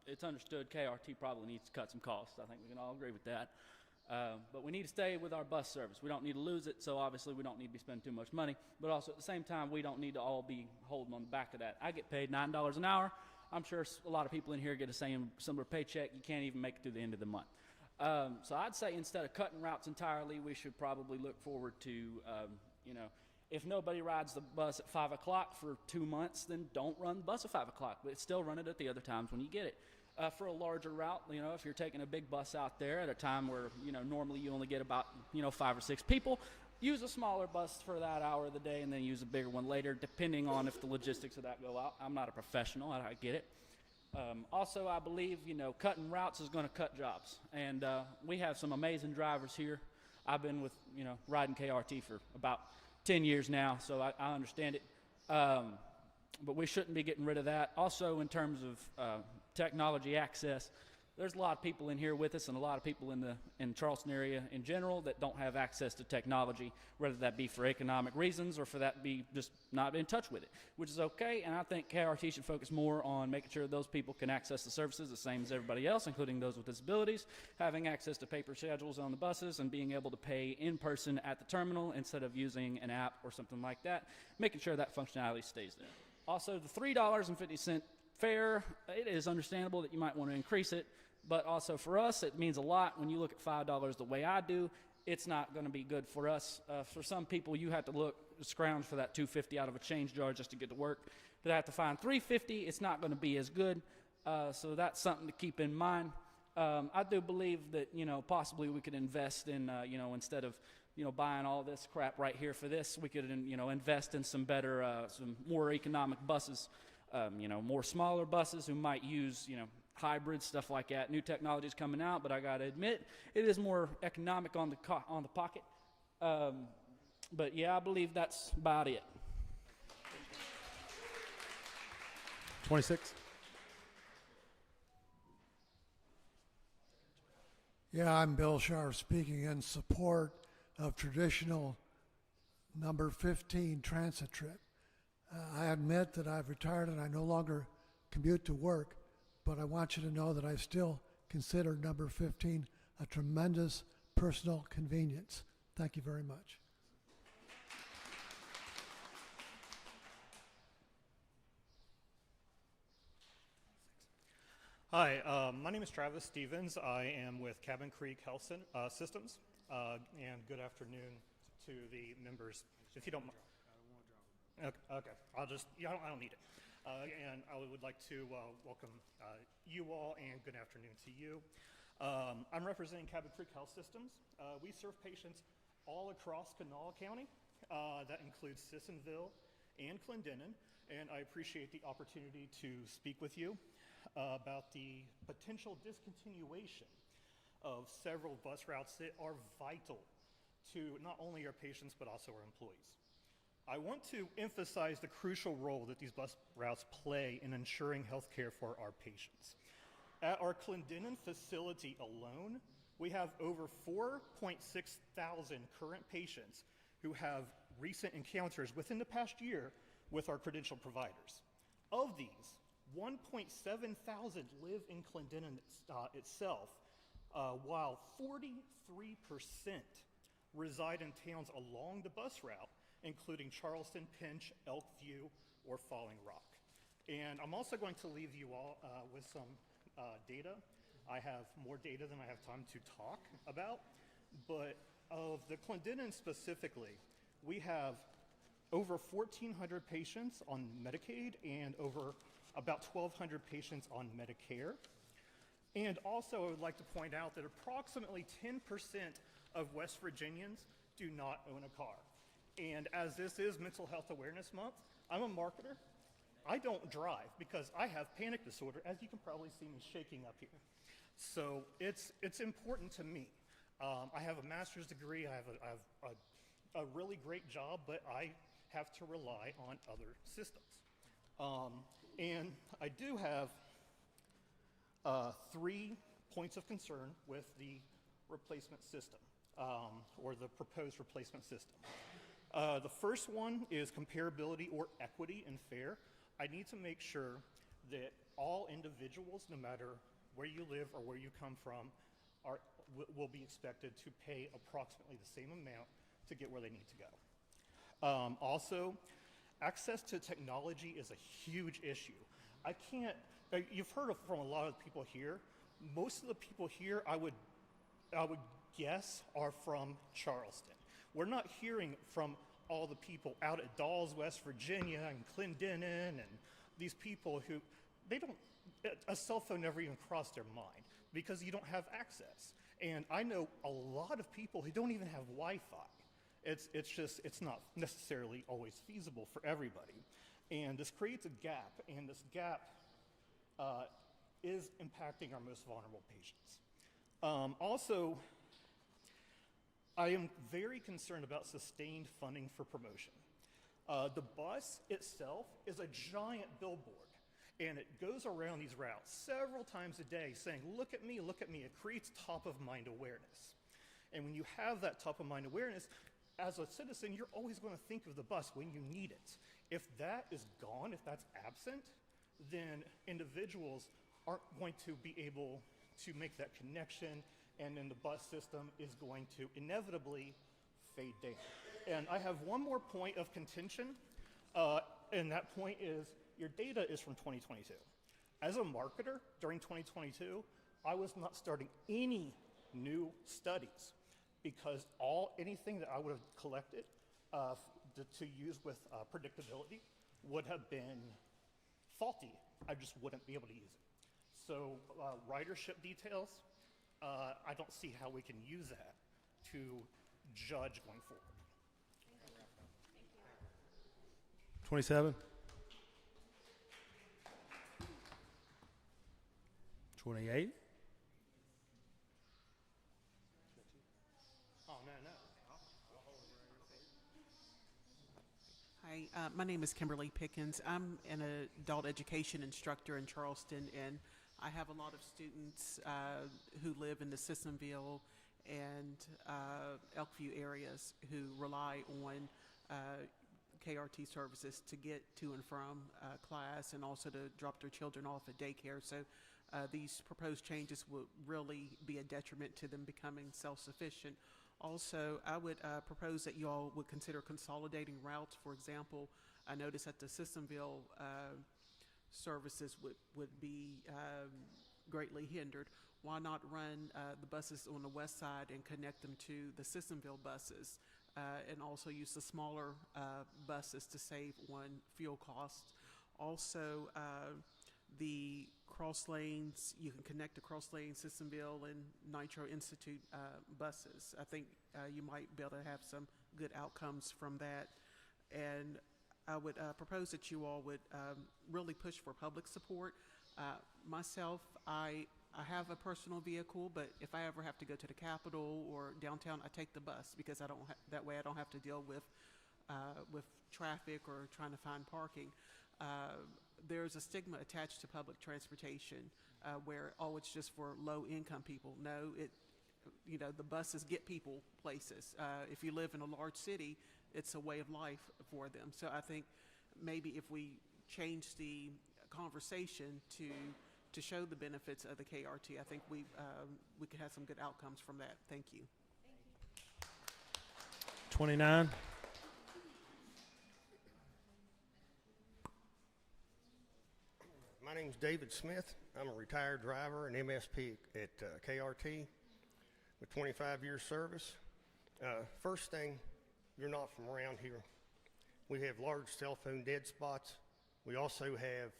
it's understood KRT probably needs to cut some costs. I think we can all agree with that. But we need to stay with our bus service. We don't need to lose it, so obviously we don't need to be spending too much money. But also at the same time, we don't need to all be holding on the back of that. I get paid $9 an hour. I'm sure a lot of people in here get a similar paycheck. You can't even make it through the end of the month. So I'd say instead of cutting routes entirely, we should probably look forward to, if nobody rides the bus at 5 o'clock for 2 months, then don't run the bus at 5 o'clock, but still run it at the other times when you get it. For a larger route, if you're taking a big bus out there at a time where, normally you only get about, 5 or 6 people, use a smaller bus for that hour of the day and then use a bigger one later, depending on if the logistics of that go out. I'm not a professional, I get it. Also, I believe, cutting routes is going to cut jobs. And we have some amazing drivers here. I've been with, riding KRT for about 10 years now, so I understand it. But we shouldn't be getting rid of that. Also, in terms of technology access, there's a lot of people in here with us and a lot of people in Charleston area in general that don't have access to technology, whether that be for economic reasons or for that be just not in touch with it, which is okay. And I think KRT should focus more on making sure those people can access the services the same as everybody else, including those with disabilities, having access to paper schedules on the buses and being able to pay in person at the terminal instead of using an app or something like that, making sure that functionality stays there. Also, the $3.50 fare, it is understandable that you might want to increase it, but also for us, it means a lot. When you look at $5 the way I do, it's not going to be good for us. For some people, you have to scrounge for that $2.50 out of a change jar just to get to work. But I have to find $3.50. It's not going to be as good. So that's something to keep in mind. I do believe that, possibly we could invest in, instead of, buying all this crap right here for this, we could, invest in some better, some more economic buses, more smaller buses who might use, hybrid stuff like that. New technology's coming out, but I got to admit, it is more economic on the pocket. But yeah, I believe that's about it. 26. Yeah, I'm Bill Sharp speaking in support of traditional number 15 transit trip. I admit that I've retired and I no longer commute to work, but I want you to know that I still consider number 15 a tremendous personal convenience. Thank you very much. Hi, my name is Travis Stevens. I am with Cabin Creek Health Systems, and good afternoon to the members. If you don't mind. Okay, I'll just, I don't need it. And I would like to welcome you all and good afternoon to you. I'm representing Cabot Creek Health Systems. We serve patients all across Kanawha County. That includes Sissonville and Clendenin, and I appreciate the opportunity to speak with you about the potential discontinuation of several bus routes that are vital to not only our patients but also our employees. I want to emphasize the crucial role that these bus routes play in ensuring health care for our patients. At our Clendenin facility alone, we have over 4.6 thousand current patients who have recent encounters within the past year with our credentialed providers. Of these, 1.7 thousand live in Clendenin itself, while 43% reside in towns along the bus route, including Charleston, Pinch, Elkview, or Falling Rock. And I'm also going to leave you all with some data. I have more data than I have time to talk about, but of the Clendenin specifically, we have over 1,400 patients on Medicaid and over about 1,200 patients on Medicare. And also, I would like to point out that approximately 10% of West Virginians do not own a car. And as this is Mental Health Awareness Month, I'm a marketer. I don't drive because I have panic disorder, as you can probably see me shaking up here. So it's important to me. I have a master's degree, I have a really great job, but I have to rely on other systems. And I do have 3 points of concern with the replacement system, or the proposed replacement system. The first one is comparability or equity and fair. I need to make sure that all individuals, no matter where you live or where you come from, will be expected to pay approximately the same amount to get where they need to go. Also, access to technology is a huge issue. You've heard from a lot of people here. Most of the people here, I would guess, are from Charleston. We're not hearing from all the people out at Dawes, West Virginia, and Clendenin, and these people who, a cell phone never even crossed their mind because you don't have access. And I know a lot of people who don't even have Wi-Fi. It's not necessarily always feasible for everybody. And this creates a gap, and this gap is impacting our most vulnerable patients. Also, I am very concerned about sustained funding for promotion. The bus itself is a giant billboard, and it goes around these routes several times a day saying, look at me, look at me. It creates top of mind awareness. And when you have that top of mind awareness, as a citizen, you're always going to think of the bus when you need it. If that is gone, if that's absent, then individuals aren't going to be able to make that connection, and then the bus system is going to inevitably fade down. And I have one more point of contention, and that point is your data is from 2022. As a marketer during 2022, I was not starting any new studies because anything that I would have collected to use with predictability would have been faulty. I just wouldn't be able to use it. So ridership details, I don't see how we can use that to judge going forward. 27. 28. Oh, no. Hi, my name is Kimberly Pickens. I'm an adult education instructor in Charleston, and I have a lot of students who live in the Sissonville and Elkview areas who rely on KRT services to get to and from class and also to drop their children off at daycare. So these proposed changes will really be a detriment to them becoming self-sufficient. Also, I would propose that you all would consider consolidating routes. For example, I noticed that the Sissonville services would be greatly hindered. Why not run the buses on the west side and connect them to the Sissonville buses, and also use the smaller buses to save on fuel costs? Also, the cross lanes, you can connect the cross lane Sissonville and Nitro Institute buses. I think you might be able to have some good outcomes from that. And I would propose that you all would really push for public support. Myself, I have a personal vehicle, but if I ever have to go to the Capitol or downtown, I take the bus because I don't that way I don't have to deal with traffic or trying to find parking. There's a stigma attached to public transportation where, oh, it's just for low-income people. No, the buses get people places. If you live in a large city, it's a way of life for them. So I think maybe if we change the conversation to show the benefits of the KRT, I think we could have some good outcomes from that. Thank you. 29. My name's David Smith. I'm a retired driver and MSP at KRT with 25 years service. First thing, you're not from around here. We have large cell phone dead spots. We also have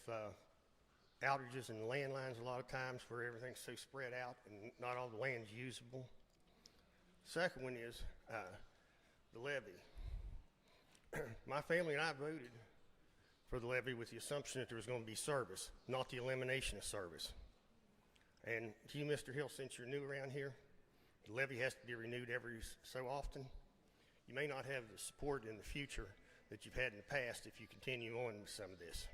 outages in landlines a lot of times where everything's so spread out and not all the land's usable. Second one is the levy. My family and I voted for the levy with the assumption that there was going to be service, not the elimination of service. And to you, Mr. Hill, since you're new around here, the levy has to be renewed every so often. You may not have the support in the future that you've had in the past if you continue on with some of this.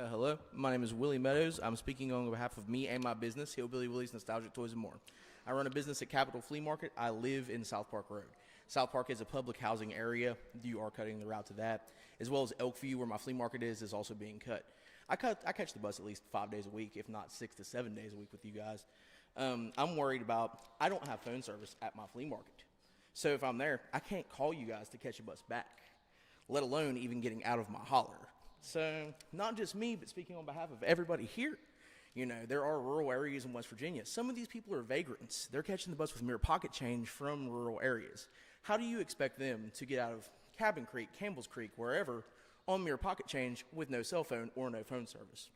Hello, my name is Willie Meadows. I'm speaking on behalf of me and my business, Hillbilly Willie's Nostalgic Toys and More. I run a business at Capitol Flea Market. I live in South Park Road. South Park is a public housing area. You are cutting the route to that, as well as Elkview, where my flea market is also being cut. I catch the bus at least 5 days a week, if not 6 to 7 days a week with you guys. I'm worried about, I don't have phone service at my flea market. So if I'm there, I can't call you guys to catch a bus back, let alone even getting out of my holler. So not just me, but speaking on behalf of everybody here. You know, there are rural areas in West Virginia. Some of these people are vagrants. They're catching the bus with mere pocket change from rural areas. How do you expect them to get out of Cabin Creek, Campbell's Creek, wherever, on mere pocket change with no cell phone or no phone service?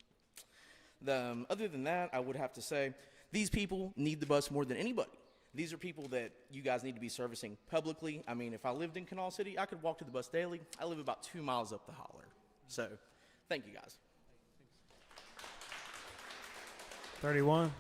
Other than that, I would have to say, these people need the bus more than anybody. These are people that you guys need to be servicing publicly. I mean, if I lived in Kanawha City, I could walk to the bus daily. I live about 2 miles up the holler. So, thank you guys. 31.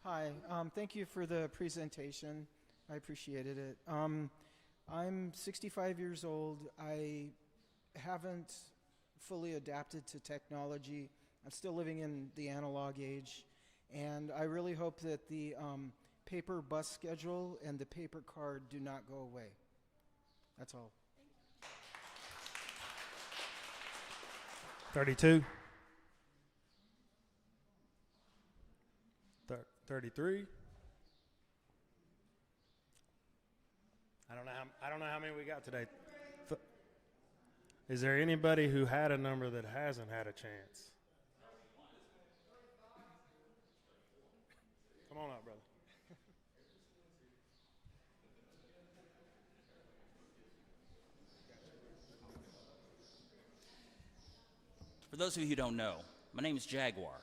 Hi, thank you for the presentation. I appreciated it. I'm 65 years old. I haven't fully adapted to technology. I'm still living in the analog age. And I really hope that the paper bus schedule and the paper card do not go away. That's all. 32. 33. I don't know how many we got today. Is there anybody who had a number that hasn't had a chance? Come on up, brother. For those of you who don't know, my name is Jaguar,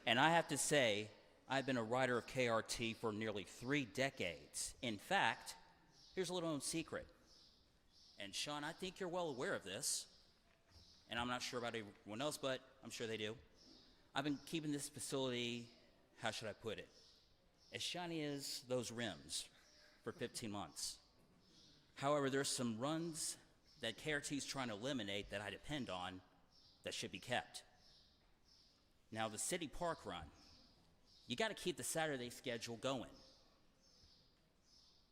and I have to say, I've been a writer of KRT for nearly 3 decades. In fact, here's a little known secret. And Sean, I think you're well aware of this, and I'm not sure about everyone else, but I'm sure they do. I've been keeping this facility, how should I put it, as shiny as those rims for 15 months. However, there's some runs that KRT is trying to eliminate that I depend on that should be kept. Now, the City Park run, you got to keep the Saturday schedule going.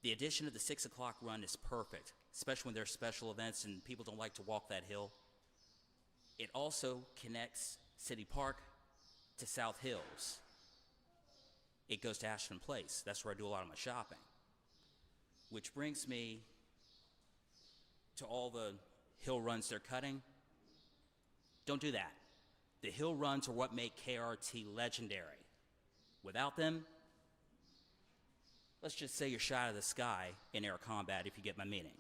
The addition of the 6 o'clock run is perfect, especially when there's special events and people don't like to walk that hill. It also connects City Park to South Hills. It goes to Ashland Place. That's where I do a lot of my shopping. Which brings me to all the hill runs they're cutting. Don't do that. The hill runs are what make KRT legendary. Without them, let's just say you're shot out of the sky in air combat, if you get my meaning.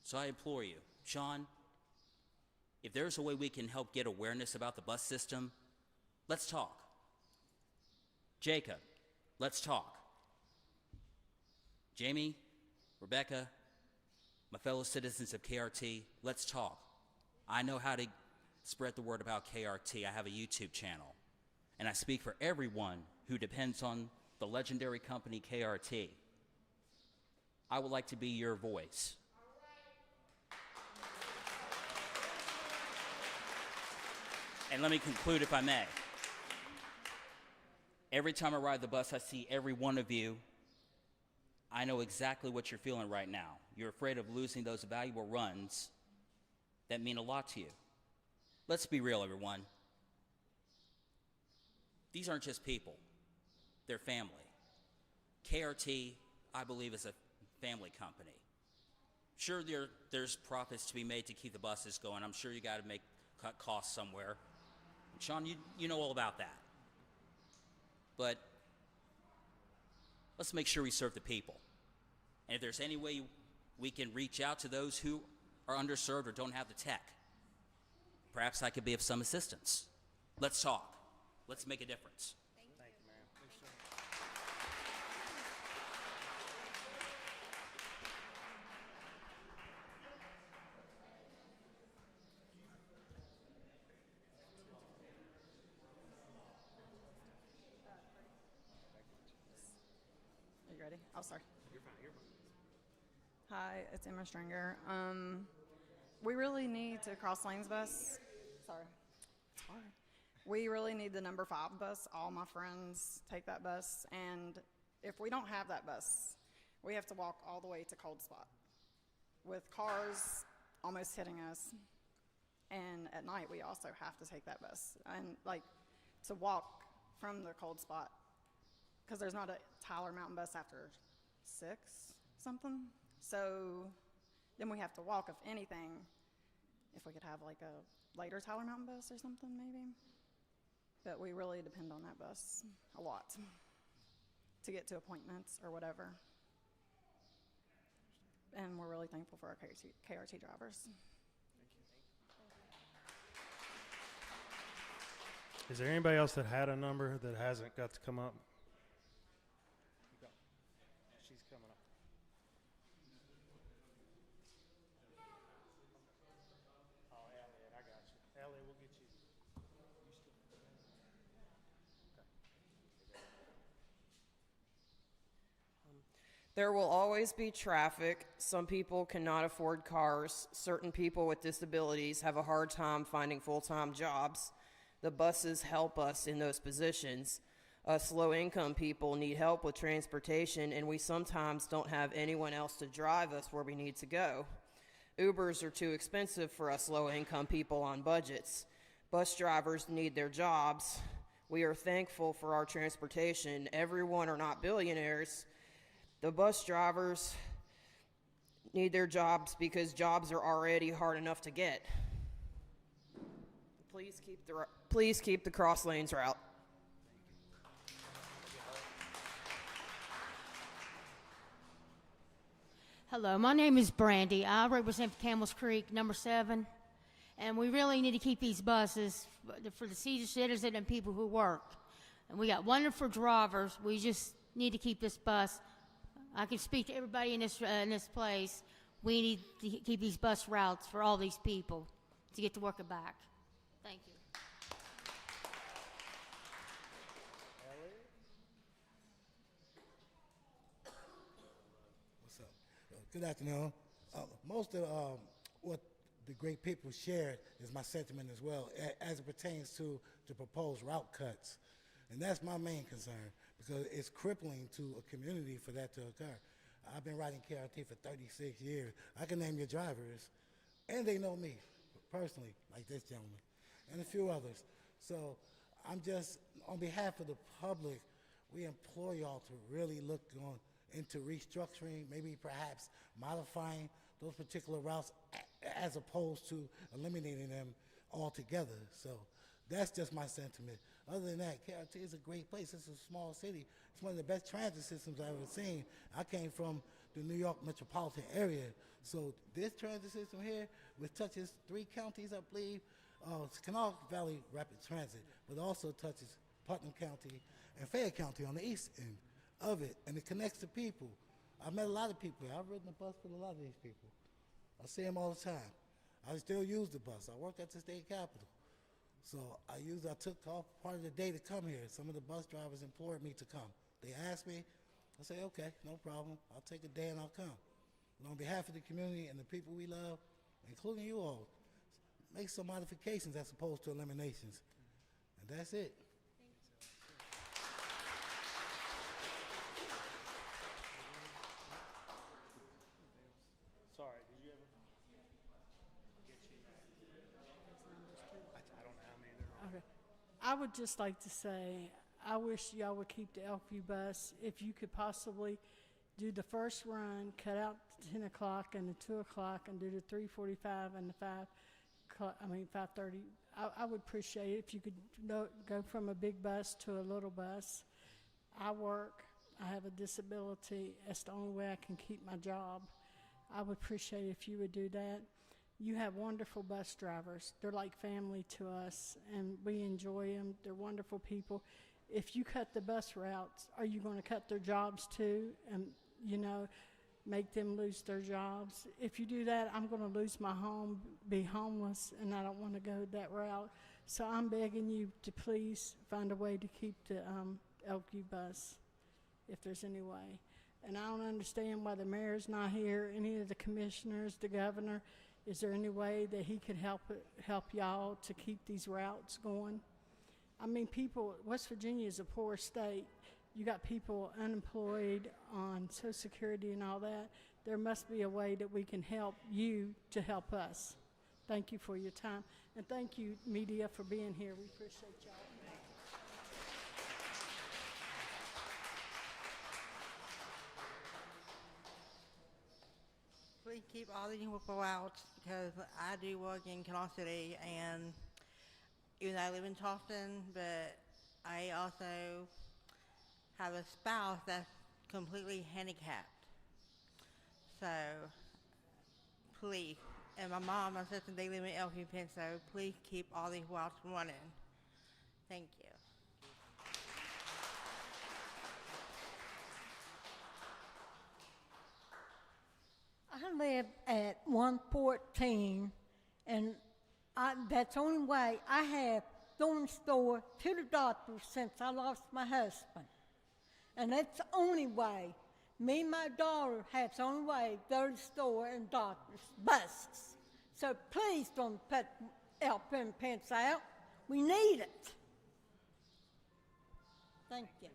So I implore you, Sean, if there's a way we can help get awareness about the bus system, let's talk. Jacob, let's talk. Jamie, Rebecca, my fellow citizens of KRT, let's talk. I know how to spread the word about KRT. I have a YouTube channel, and I speak for everyone who depends on the legendary company KRT. I would like to be your voice. And let me conclude, if I may. Every time I ride the bus, I see every one of you. I know exactly what you're feeling right now. You're afraid of losing those valuable runs that mean a lot to you. Let's be real, everyone. These aren't just people. They're family. KRT, I believe, is a family company. Sure, there's profits to be made to keep the buses going. I'm sure you got to cut costs somewhere. Sean, you know all about that. But let's make sure we serve the people. And if there's any way we can reach out to those who are underserved or don't have the tech, perhaps I could be of some assistance. Let's talk. Let's make a difference. Thank you, man. Are you ready? Oh, sorry. You're fine. You're fine. Hi, it's Emma Stringer. We really need to cross lanes bus. Sorry. It's hard. We really need the number 5 bus. All my friends take that bus, and if we don't have that bus, we have to walk all the way to Cold Spot with cars almost hitting us. And at night, we also have to take that bus. And like to walk from the Cold Spot, because there's not a Tyler Mountain bus after 6 something. So then we have to walk, if anything, if we could have like a later Tyler Mountain bus or something maybe. But we really depend on that bus a lot to get to appointments or whatever. And we're really thankful for our KRT drivers. Is there anybody else that had a number that hasn't got to come up? She's coming up. Oh, Elliot, I got you. Elliot, we'll get you. There will always be traffic. Some people cannot afford cars. Certain people with disabilities have a hard time finding full-time jobs. The buses help us in those positions. Us low-income people need help with transportation, and we sometimes don't have anyone else to drive us where we need to go. Ubers are too expensive for us low-income people on budgets. Bus drivers need their jobs. We are thankful for our transportation. Everyone are not billionaires. The bus drivers need their jobs because jobs are already hard enough to get. Please keep the cross lanes route. Hello, my name is Brandy. I represent Campbell's Creek, number 7, and we really need to keep these buses for the senior citizen and people who work. And we got wonderful drivers. We just need to keep this bus. I can speak to everybody in this place. We need to keep these bus routes for all these people to get to work and back. Thank you. What's up? Good afternoon. Most of what the great people shared is my sentiment as well, as it pertains to the proposed route cuts. And that's my main concern, because it's crippling to a community for that to occur. I've been riding KRT for 36 years. I can name your drivers, and they know me personally, like this gentleman, and a few others. So I'm just, on behalf of the public, we implore y'all to really look into restructuring, maybe perhaps modifying those particular routes as opposed to eliminating them altogether. So that's just my sentiment. Other than that, KRT is a great place. It's a small city. It's one of the best transit systems I've ever seen. I came from the New York metropolitan area. So this transit system here, which touches 3 counties, I believe, it's Kanawha Valley Rapid Transit, but also touches Putnam County and Fayette County on the east end of it, and it connects to people. I've met a lot of people. I've ridden the bus with a lot of these people. I see them all the time. I still use the bus. I work at the state capitol. So I took off part of the day to come here. Some of the bus drivers implored me to come. They asked me, I say, okay, no problem. I'll take a day and I'll come. And on behalf of the community and the people we love, including you all, make some modifications as opposed to eliminations. And that's it. Sorry, did you ever? I don't know how many there are. Okay. I would just like to say, I wish y'all would keep the Elkview bus. If you could possibly do the first run, cut out the 10 o'clock and the 2 o'clock, and do the 3:45 and the 5:30. I would appreciate it if you could go from a big bus to a little bus. I work. I have a disability. That's the only way I can keep my job. I would appreciate it if you would do that. You have wonderful bus drivers. They're like family to us, and we enjoy them. They're wonderful people. If you cut the bus routes, are you going to cut their jobs too and, make them lose their jobs? If you do that, I'm going to lose my home, be homeless, and I don't want to go that route. So I'm begging you to please find a way to keep the Elkview bus, if there's any way. And I don't understand why the mayor's not here, any of the commissioners, the governor. Is there any way that he could help y'all to keep these routes going? I mean, West Virginia is a poor state. You got people unemployed on Social Security and all that. There must be a way that we can help you to help us. Thank you for your time. And thank you, media, for being here. We appreciate y'all. Please keep all these people out, because I do work in Kanawha City, and even though I live in Charleston, but I also have a spouse that's completely handicapped. So please, and my mom, my sister, they live in Elkview, Penn, so please keep all these routes running. Thank you. I live at 114, and that's the only way I have going to the store to the doctor since I lost my husband. And that's the only way. Me and my daughter have the only way to go to the store and doctors, buses. So please don't put Elkview pants out. We need it. Thank you.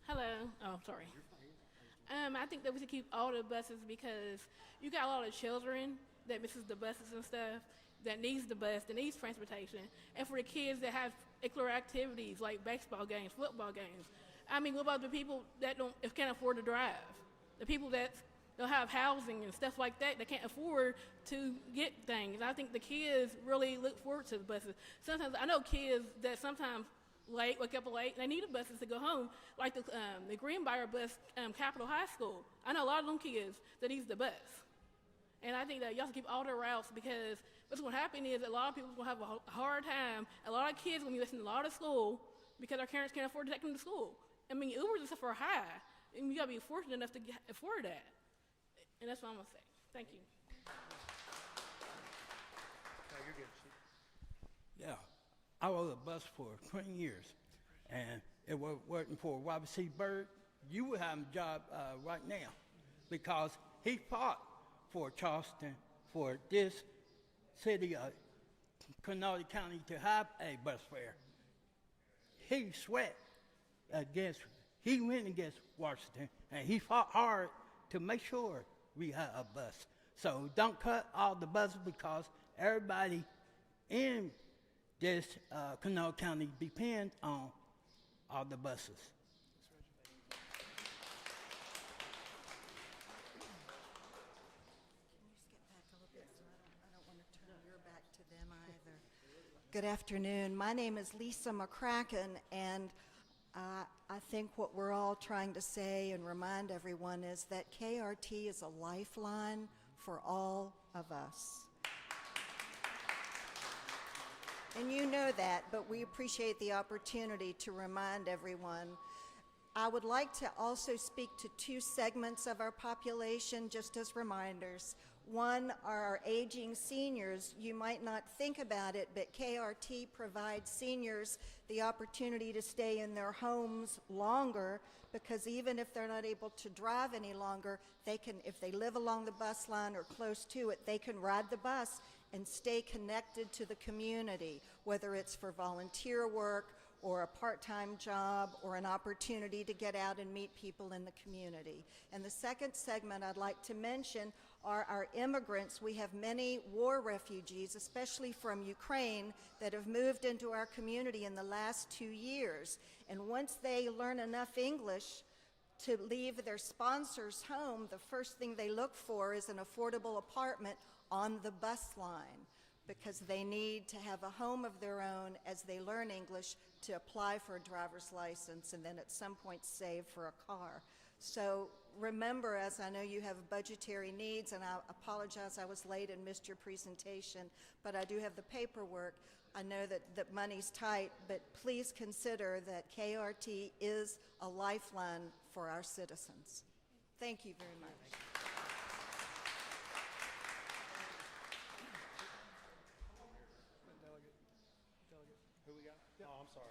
Hello. Oh, sorry. I think that we should keep all the buses, because you got a lot of children that misses the buses and stuff, that needs the bus, that needs transportation. And for the kids that have extra activities like baseball games, football games. I mean, what about the people that can't afford to drive? The people that don't have housing and stuff like that can't afford to get things. I think the kids really look forward to the buses. Sometimes I know kids that sometimes wake up late, and they need the buses to go home, like the Greenbrier bus, Capitol High School. I know a lot of them kids that needs the bus. And I think that y'all should keep all their routes, because what's going to happen is a lot of people are going to have a hard time. A lot of kids are going to be missing a lot of school because their parents can't afford to take them to school. I mean, Ubers and stuff are high, and you got to be fortunate enough to afford that. And that's what I'm going to say. Thank you. No, you're good. Yeah, I rode a bus for 20 years, and it was working for Robert C. Byrd. You would have a job right now, because he fought for Charleston, for this city of Kanawha County to have a bus fare. He went against Washington, and he fought hard to make sure we had a bus. So don't cut all the buses, because everybody in this Kanawha County depends on all the buses. Good afternoon. My name is Lisa McCracken, and I think what we're all trying to say and remind everyone is that KRT is a lifeline for all of us. And you know that, but we appreciate the opportunity to remind everyone. I would like to also speak to two segments of our population just as reminders. One are our aging seniors. You might not think about it, but KRT provides seniors the opportunity to stay in their homes longer, because even if they're not able to drive any longer, they can, if they live along the bus line or close to it, they can ride the bus and stay connected to the community, whether it's for volunteer work or a part-time job or an opportunity to get out and meet people in the community. And the second segment I'd like to mention are our immigrants. We have many war refugees, especially from Ukraine, that have moved into our community in the last 2 years. And once they learn enough English to leave their sponsor's home, the first thing they look for is an affordable apartment on the bus line, because they need to have a home of their own as they learn English to apply for a driver's license and then at some point save for a car. So remember, as I know you have budgetary needs, and I apologize I was late and missed your presentation, but I do have the paperwork. I know that money's tight, but please consider that KRT is a lifeline for our citizens. Thank you very much. Who we got? Oh, I'm sorry.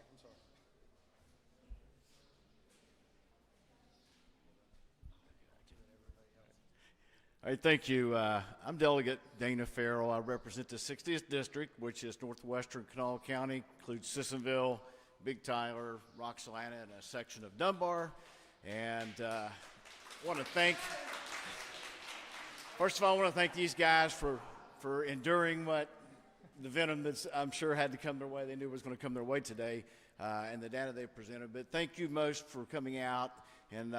All right, thank you. I'm Delegate Dana Farrell. I represent the 60th District, which is northwestern Kanawha County, includes Sissonville, Big Tyler, Roxalana, and a section of Dunbar. And I want to thank, first of all, I want to thank these guys for enduring what the venom that I'm sure had to come their way. They knew was going to come their way today, and the data they presented. But thank you most for coming out and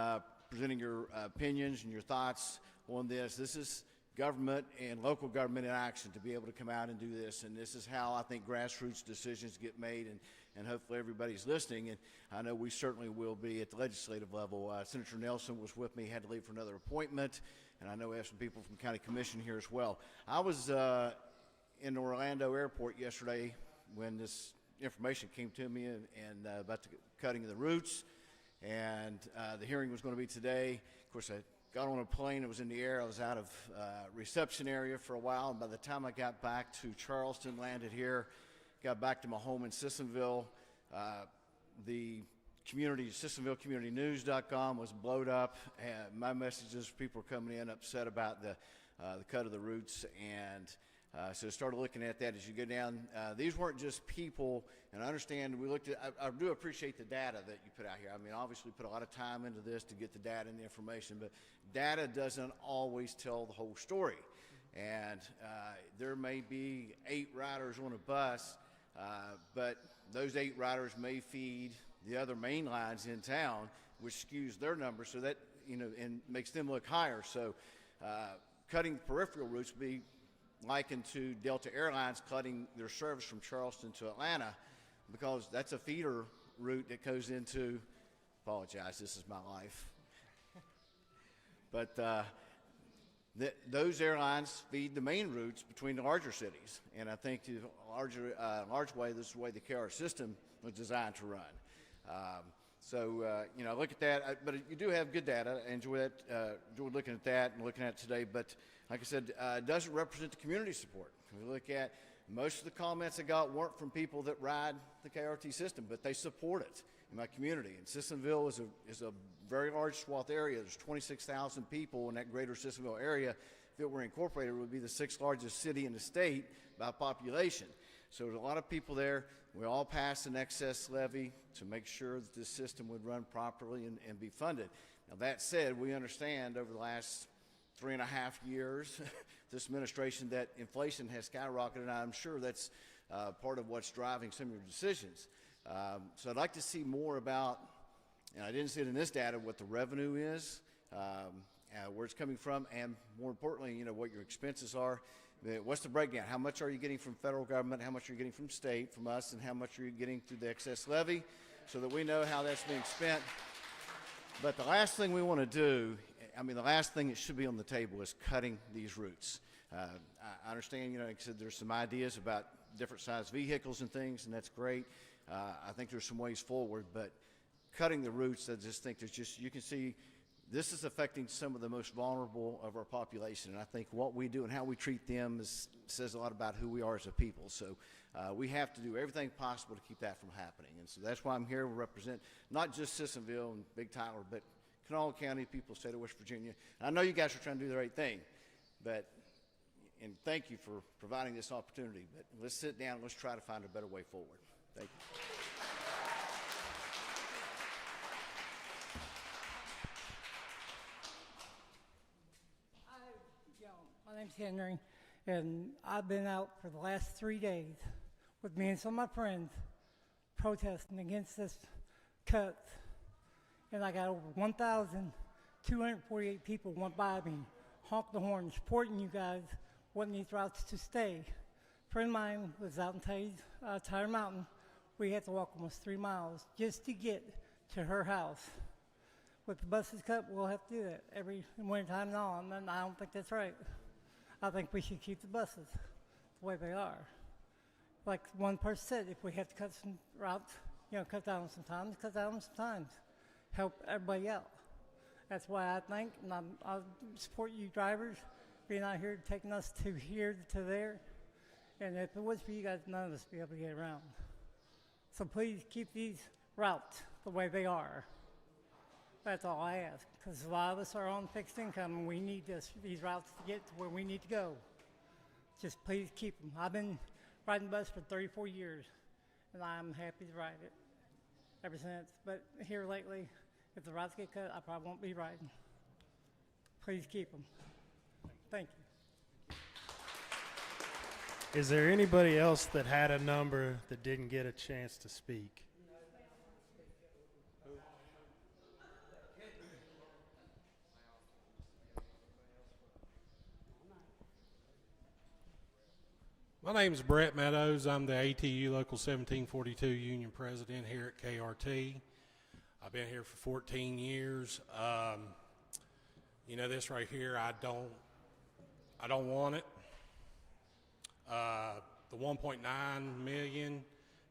presenting your opinions and your thoughts on this. This is government and local government in action to be able to come out and do this, and this is how I think grassroots decisions get made, and hopefully everybody's listening, and I know we certainly will be at the legislative level. Senator Nelson was with me, had to leave for another appointment, and I know we have some people from County Commission here as well. I was in Orlando Airport yesterday when this information came to me and about the cutting of the routes, and the hearing was going to be today. Of course, I got on a plane, it was in the air, I was out of reception area for a while, and by the time I got back to Charleston, landed here, got back to my home in Sissonville, the community, SissonvilleCommunityNews.com was blowed up, and my messages, people were coming in upset about the cut of the routes, and so I started looking at that as you go down. These weren't just people, and I understand we looked at, I do appreciate the data that you put out here. I mean, obviously put a lot of time into this to get the data and the information, but data doesn't always tell the whole story. And there may be 8 riders on a bus, but those 8 riders may feed the other main lines in town, which skews their numbers, so that, you know, and makes them look higher. So cutting peripheral routes would be likened to Delta Airlines cutting their service from Charleston to Atlanta, because that's a feeder route that goes into, apologize, this is my life. But those airlines feed the main routes between the larger cities, and I think in a large way, this is the way the KR system was designed to run. You know, look at that, but you do have good data. I enjoy looking at that and looking at it today, but like I said, it doesn't represent the community support. We look at most of the comments I got weren't from people that ride the KRT system, but they support it in my community. And Sissonville is a very large swath area. There's 26,000 people in that greater Sissonville area. If it were incorporated, it would be the 6th largest city in the state by population. So there's a lot of people there. We all passed an excess levy to make sure that this system would run properly and be funded. Now that said, we understand over the last 3.5 years, this administration, that inflation has skyrocketed, and I'm sure that's part of what's driving some of your decisions. So I'd like to see more about, and I didn't see it in this data, what the revenue is, where it's coming from, and more importantly, what your expenses are. What's the breakdown? How much are you getting from federal government? How much are you getting from state, from us, and how much are you getting through the excess levy, so that we know how that's being spent. But the last thing we want to do, the last thing that should be on the table is cutting these routes. I understand, like I said, there's some ideas about different size vehicles and things, and that's great. I think there's some ways forward, but cutting the routes, I just think you can see this is affecting some of the most vulnerable of our population. And I think what we do and how we treat them says a lot about who we are as a people. So we have to do everything possible to keep that from happening. And so that's why I'm here to represent not just Sissonville and Big Tyler, but Kanawha County, people of the state of West Virginia. And I know you guys are trying to do the right thing, and thank you for providing this opportunity. But let's sit down and let's try to find a better way forward. Thank you. My name's Henry, and I've been out for the last 3 days with me and some of my friends protesting against this cut. And I got over 1,248 people went by me, honked the horn, supporting you guys, wanting these routes to stay. A friend of mine was out in Tire Mountain. We had to walk almost 3 miles just to get to her house. With the buses cut, we'll have to do that every wintertime now, and I don't think that's right. I think we should keep the buses the way they are. Like one person said, if we have to cut some routes, cut down sometimes, cut down sometimes. Help everybody out. That's why I think, and I support you drivers being out here, taking us to here to there. And if it was for you guys, none of us would be able to get around. So please keep these routes the way they are. That's all I ask, because a lot of us are on fixed income, and we need these routes to get to where we need to go. Just please keep them. I've been riding the bus for 34 years, and I'm happy to ride it ever since. But here lately, if the routes get cut, I probably won't be riding. Please keep them. Thank you. Is there anybody else that had a number that didn't get a chance to speak? My name is Brett Meadows. I'm the ATU Local 1742 Union President here at KRT. I've been here for 14 years. This right here, I don't want it. The 1.9 million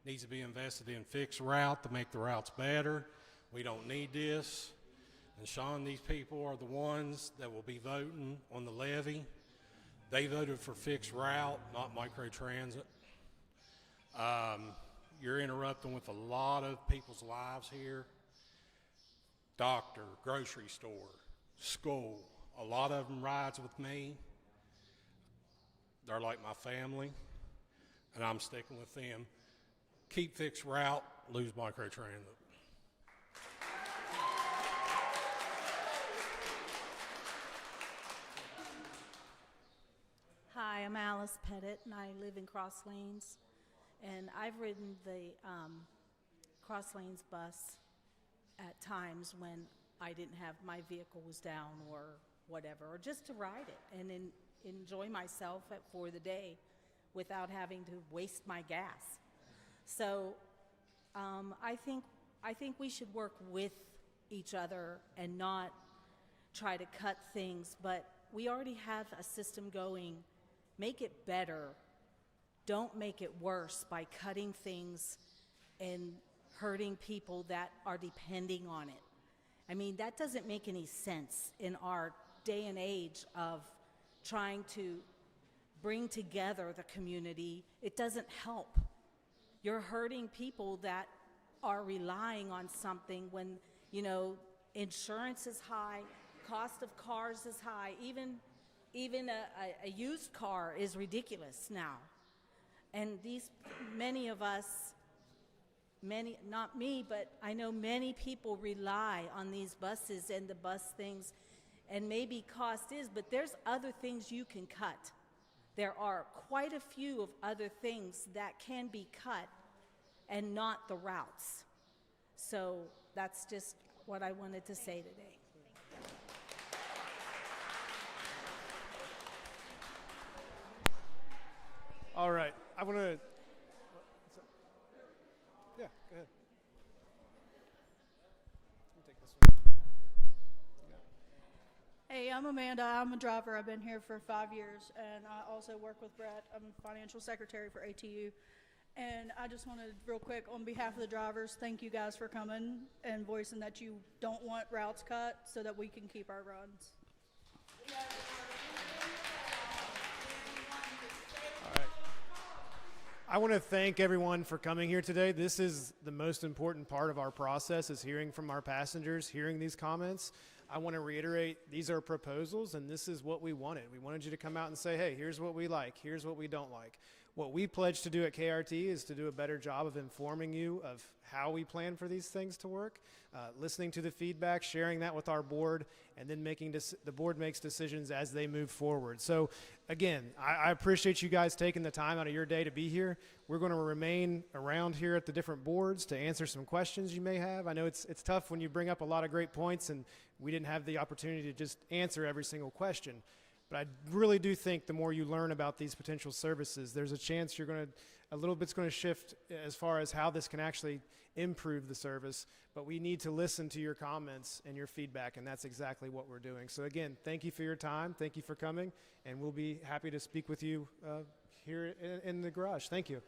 needs to be invested in fixed route to make the routes better. We don't need this. And Sean, these people are the ones that will be voting on the levy. They voted for fixed route, not microtransit. You're interrupting with a lot of people's lives here. Doctor, grocery store, school. A lot of them rides with me. They're like my family, and I'm sticking with them. Keep fixed route, lose microtransit. Hi, I'm Alice Pettit, and I live in Cross Lanes. And I've ridden the Cross Lanes bus at times when I didn't have, my vehicle was down or whatever, or just to ride it and enjoy myself for the day without having to waste my gas. So I think we should work with each other and not try to cut things, but we already have a system going. Make it better. Don't make it worse by cutting things and hurting people that are depending on it. I mean, that doesn't make any sense in our day and age of trying to bring together the community. It doesn't help. You're hurting people that are relying on something when, insurance is high, cost of cars is high, even a used car is ridiculous now. And many of us, not me, but I know many people rely on these buses and the bus things, and maybe cost is, but there's other things you can cut. there are quite a few of other things that can be cut and not the routes. So that's just what I wanted to say today. All right, I want to. Yeah, go ahead. I'll take this one. Hey, I'm Amanda. I'm a driver. I've been here for 5 years, and I also work with Brett. I'm financial secretary for ATU. And I just wanted, real quick, on behalf of the drivers, thank you guys for coming and voicing that you don't want routes cut so that we can keep our runs. I want to thank everyone for coming here today. This is the most important part of our process, is hearing from our passengers, hearing these comments. I want to reiterate, these are proposals, and this is what we wanted. We wanted you to come out and say, hey, here's what we like, here's what we don't like. What we pledge to do at KRT is to do a better job of informing you of how we plan for these things to work, listening to the feedback, sharing that with our board, and then the board makes decisions as they move forward. So again, I appreciate you guys taking the time out of your day to be here. We're going to remain around here at the different boards to answer some questions you may have. I know it's tough when you bring up a lot of great points and we didn't have the opportunity to just answer every single question. But I really do think the more you learn about these potential services, there's a chance a little bit's going to shift as far as how this can actually improve the service. But we need to listen to your comments and your feedback, and that's exactly what we're doing. So again, thank you for your time. Thank you for coming, and we'll be happy to speak with you here in the garage. Thank you.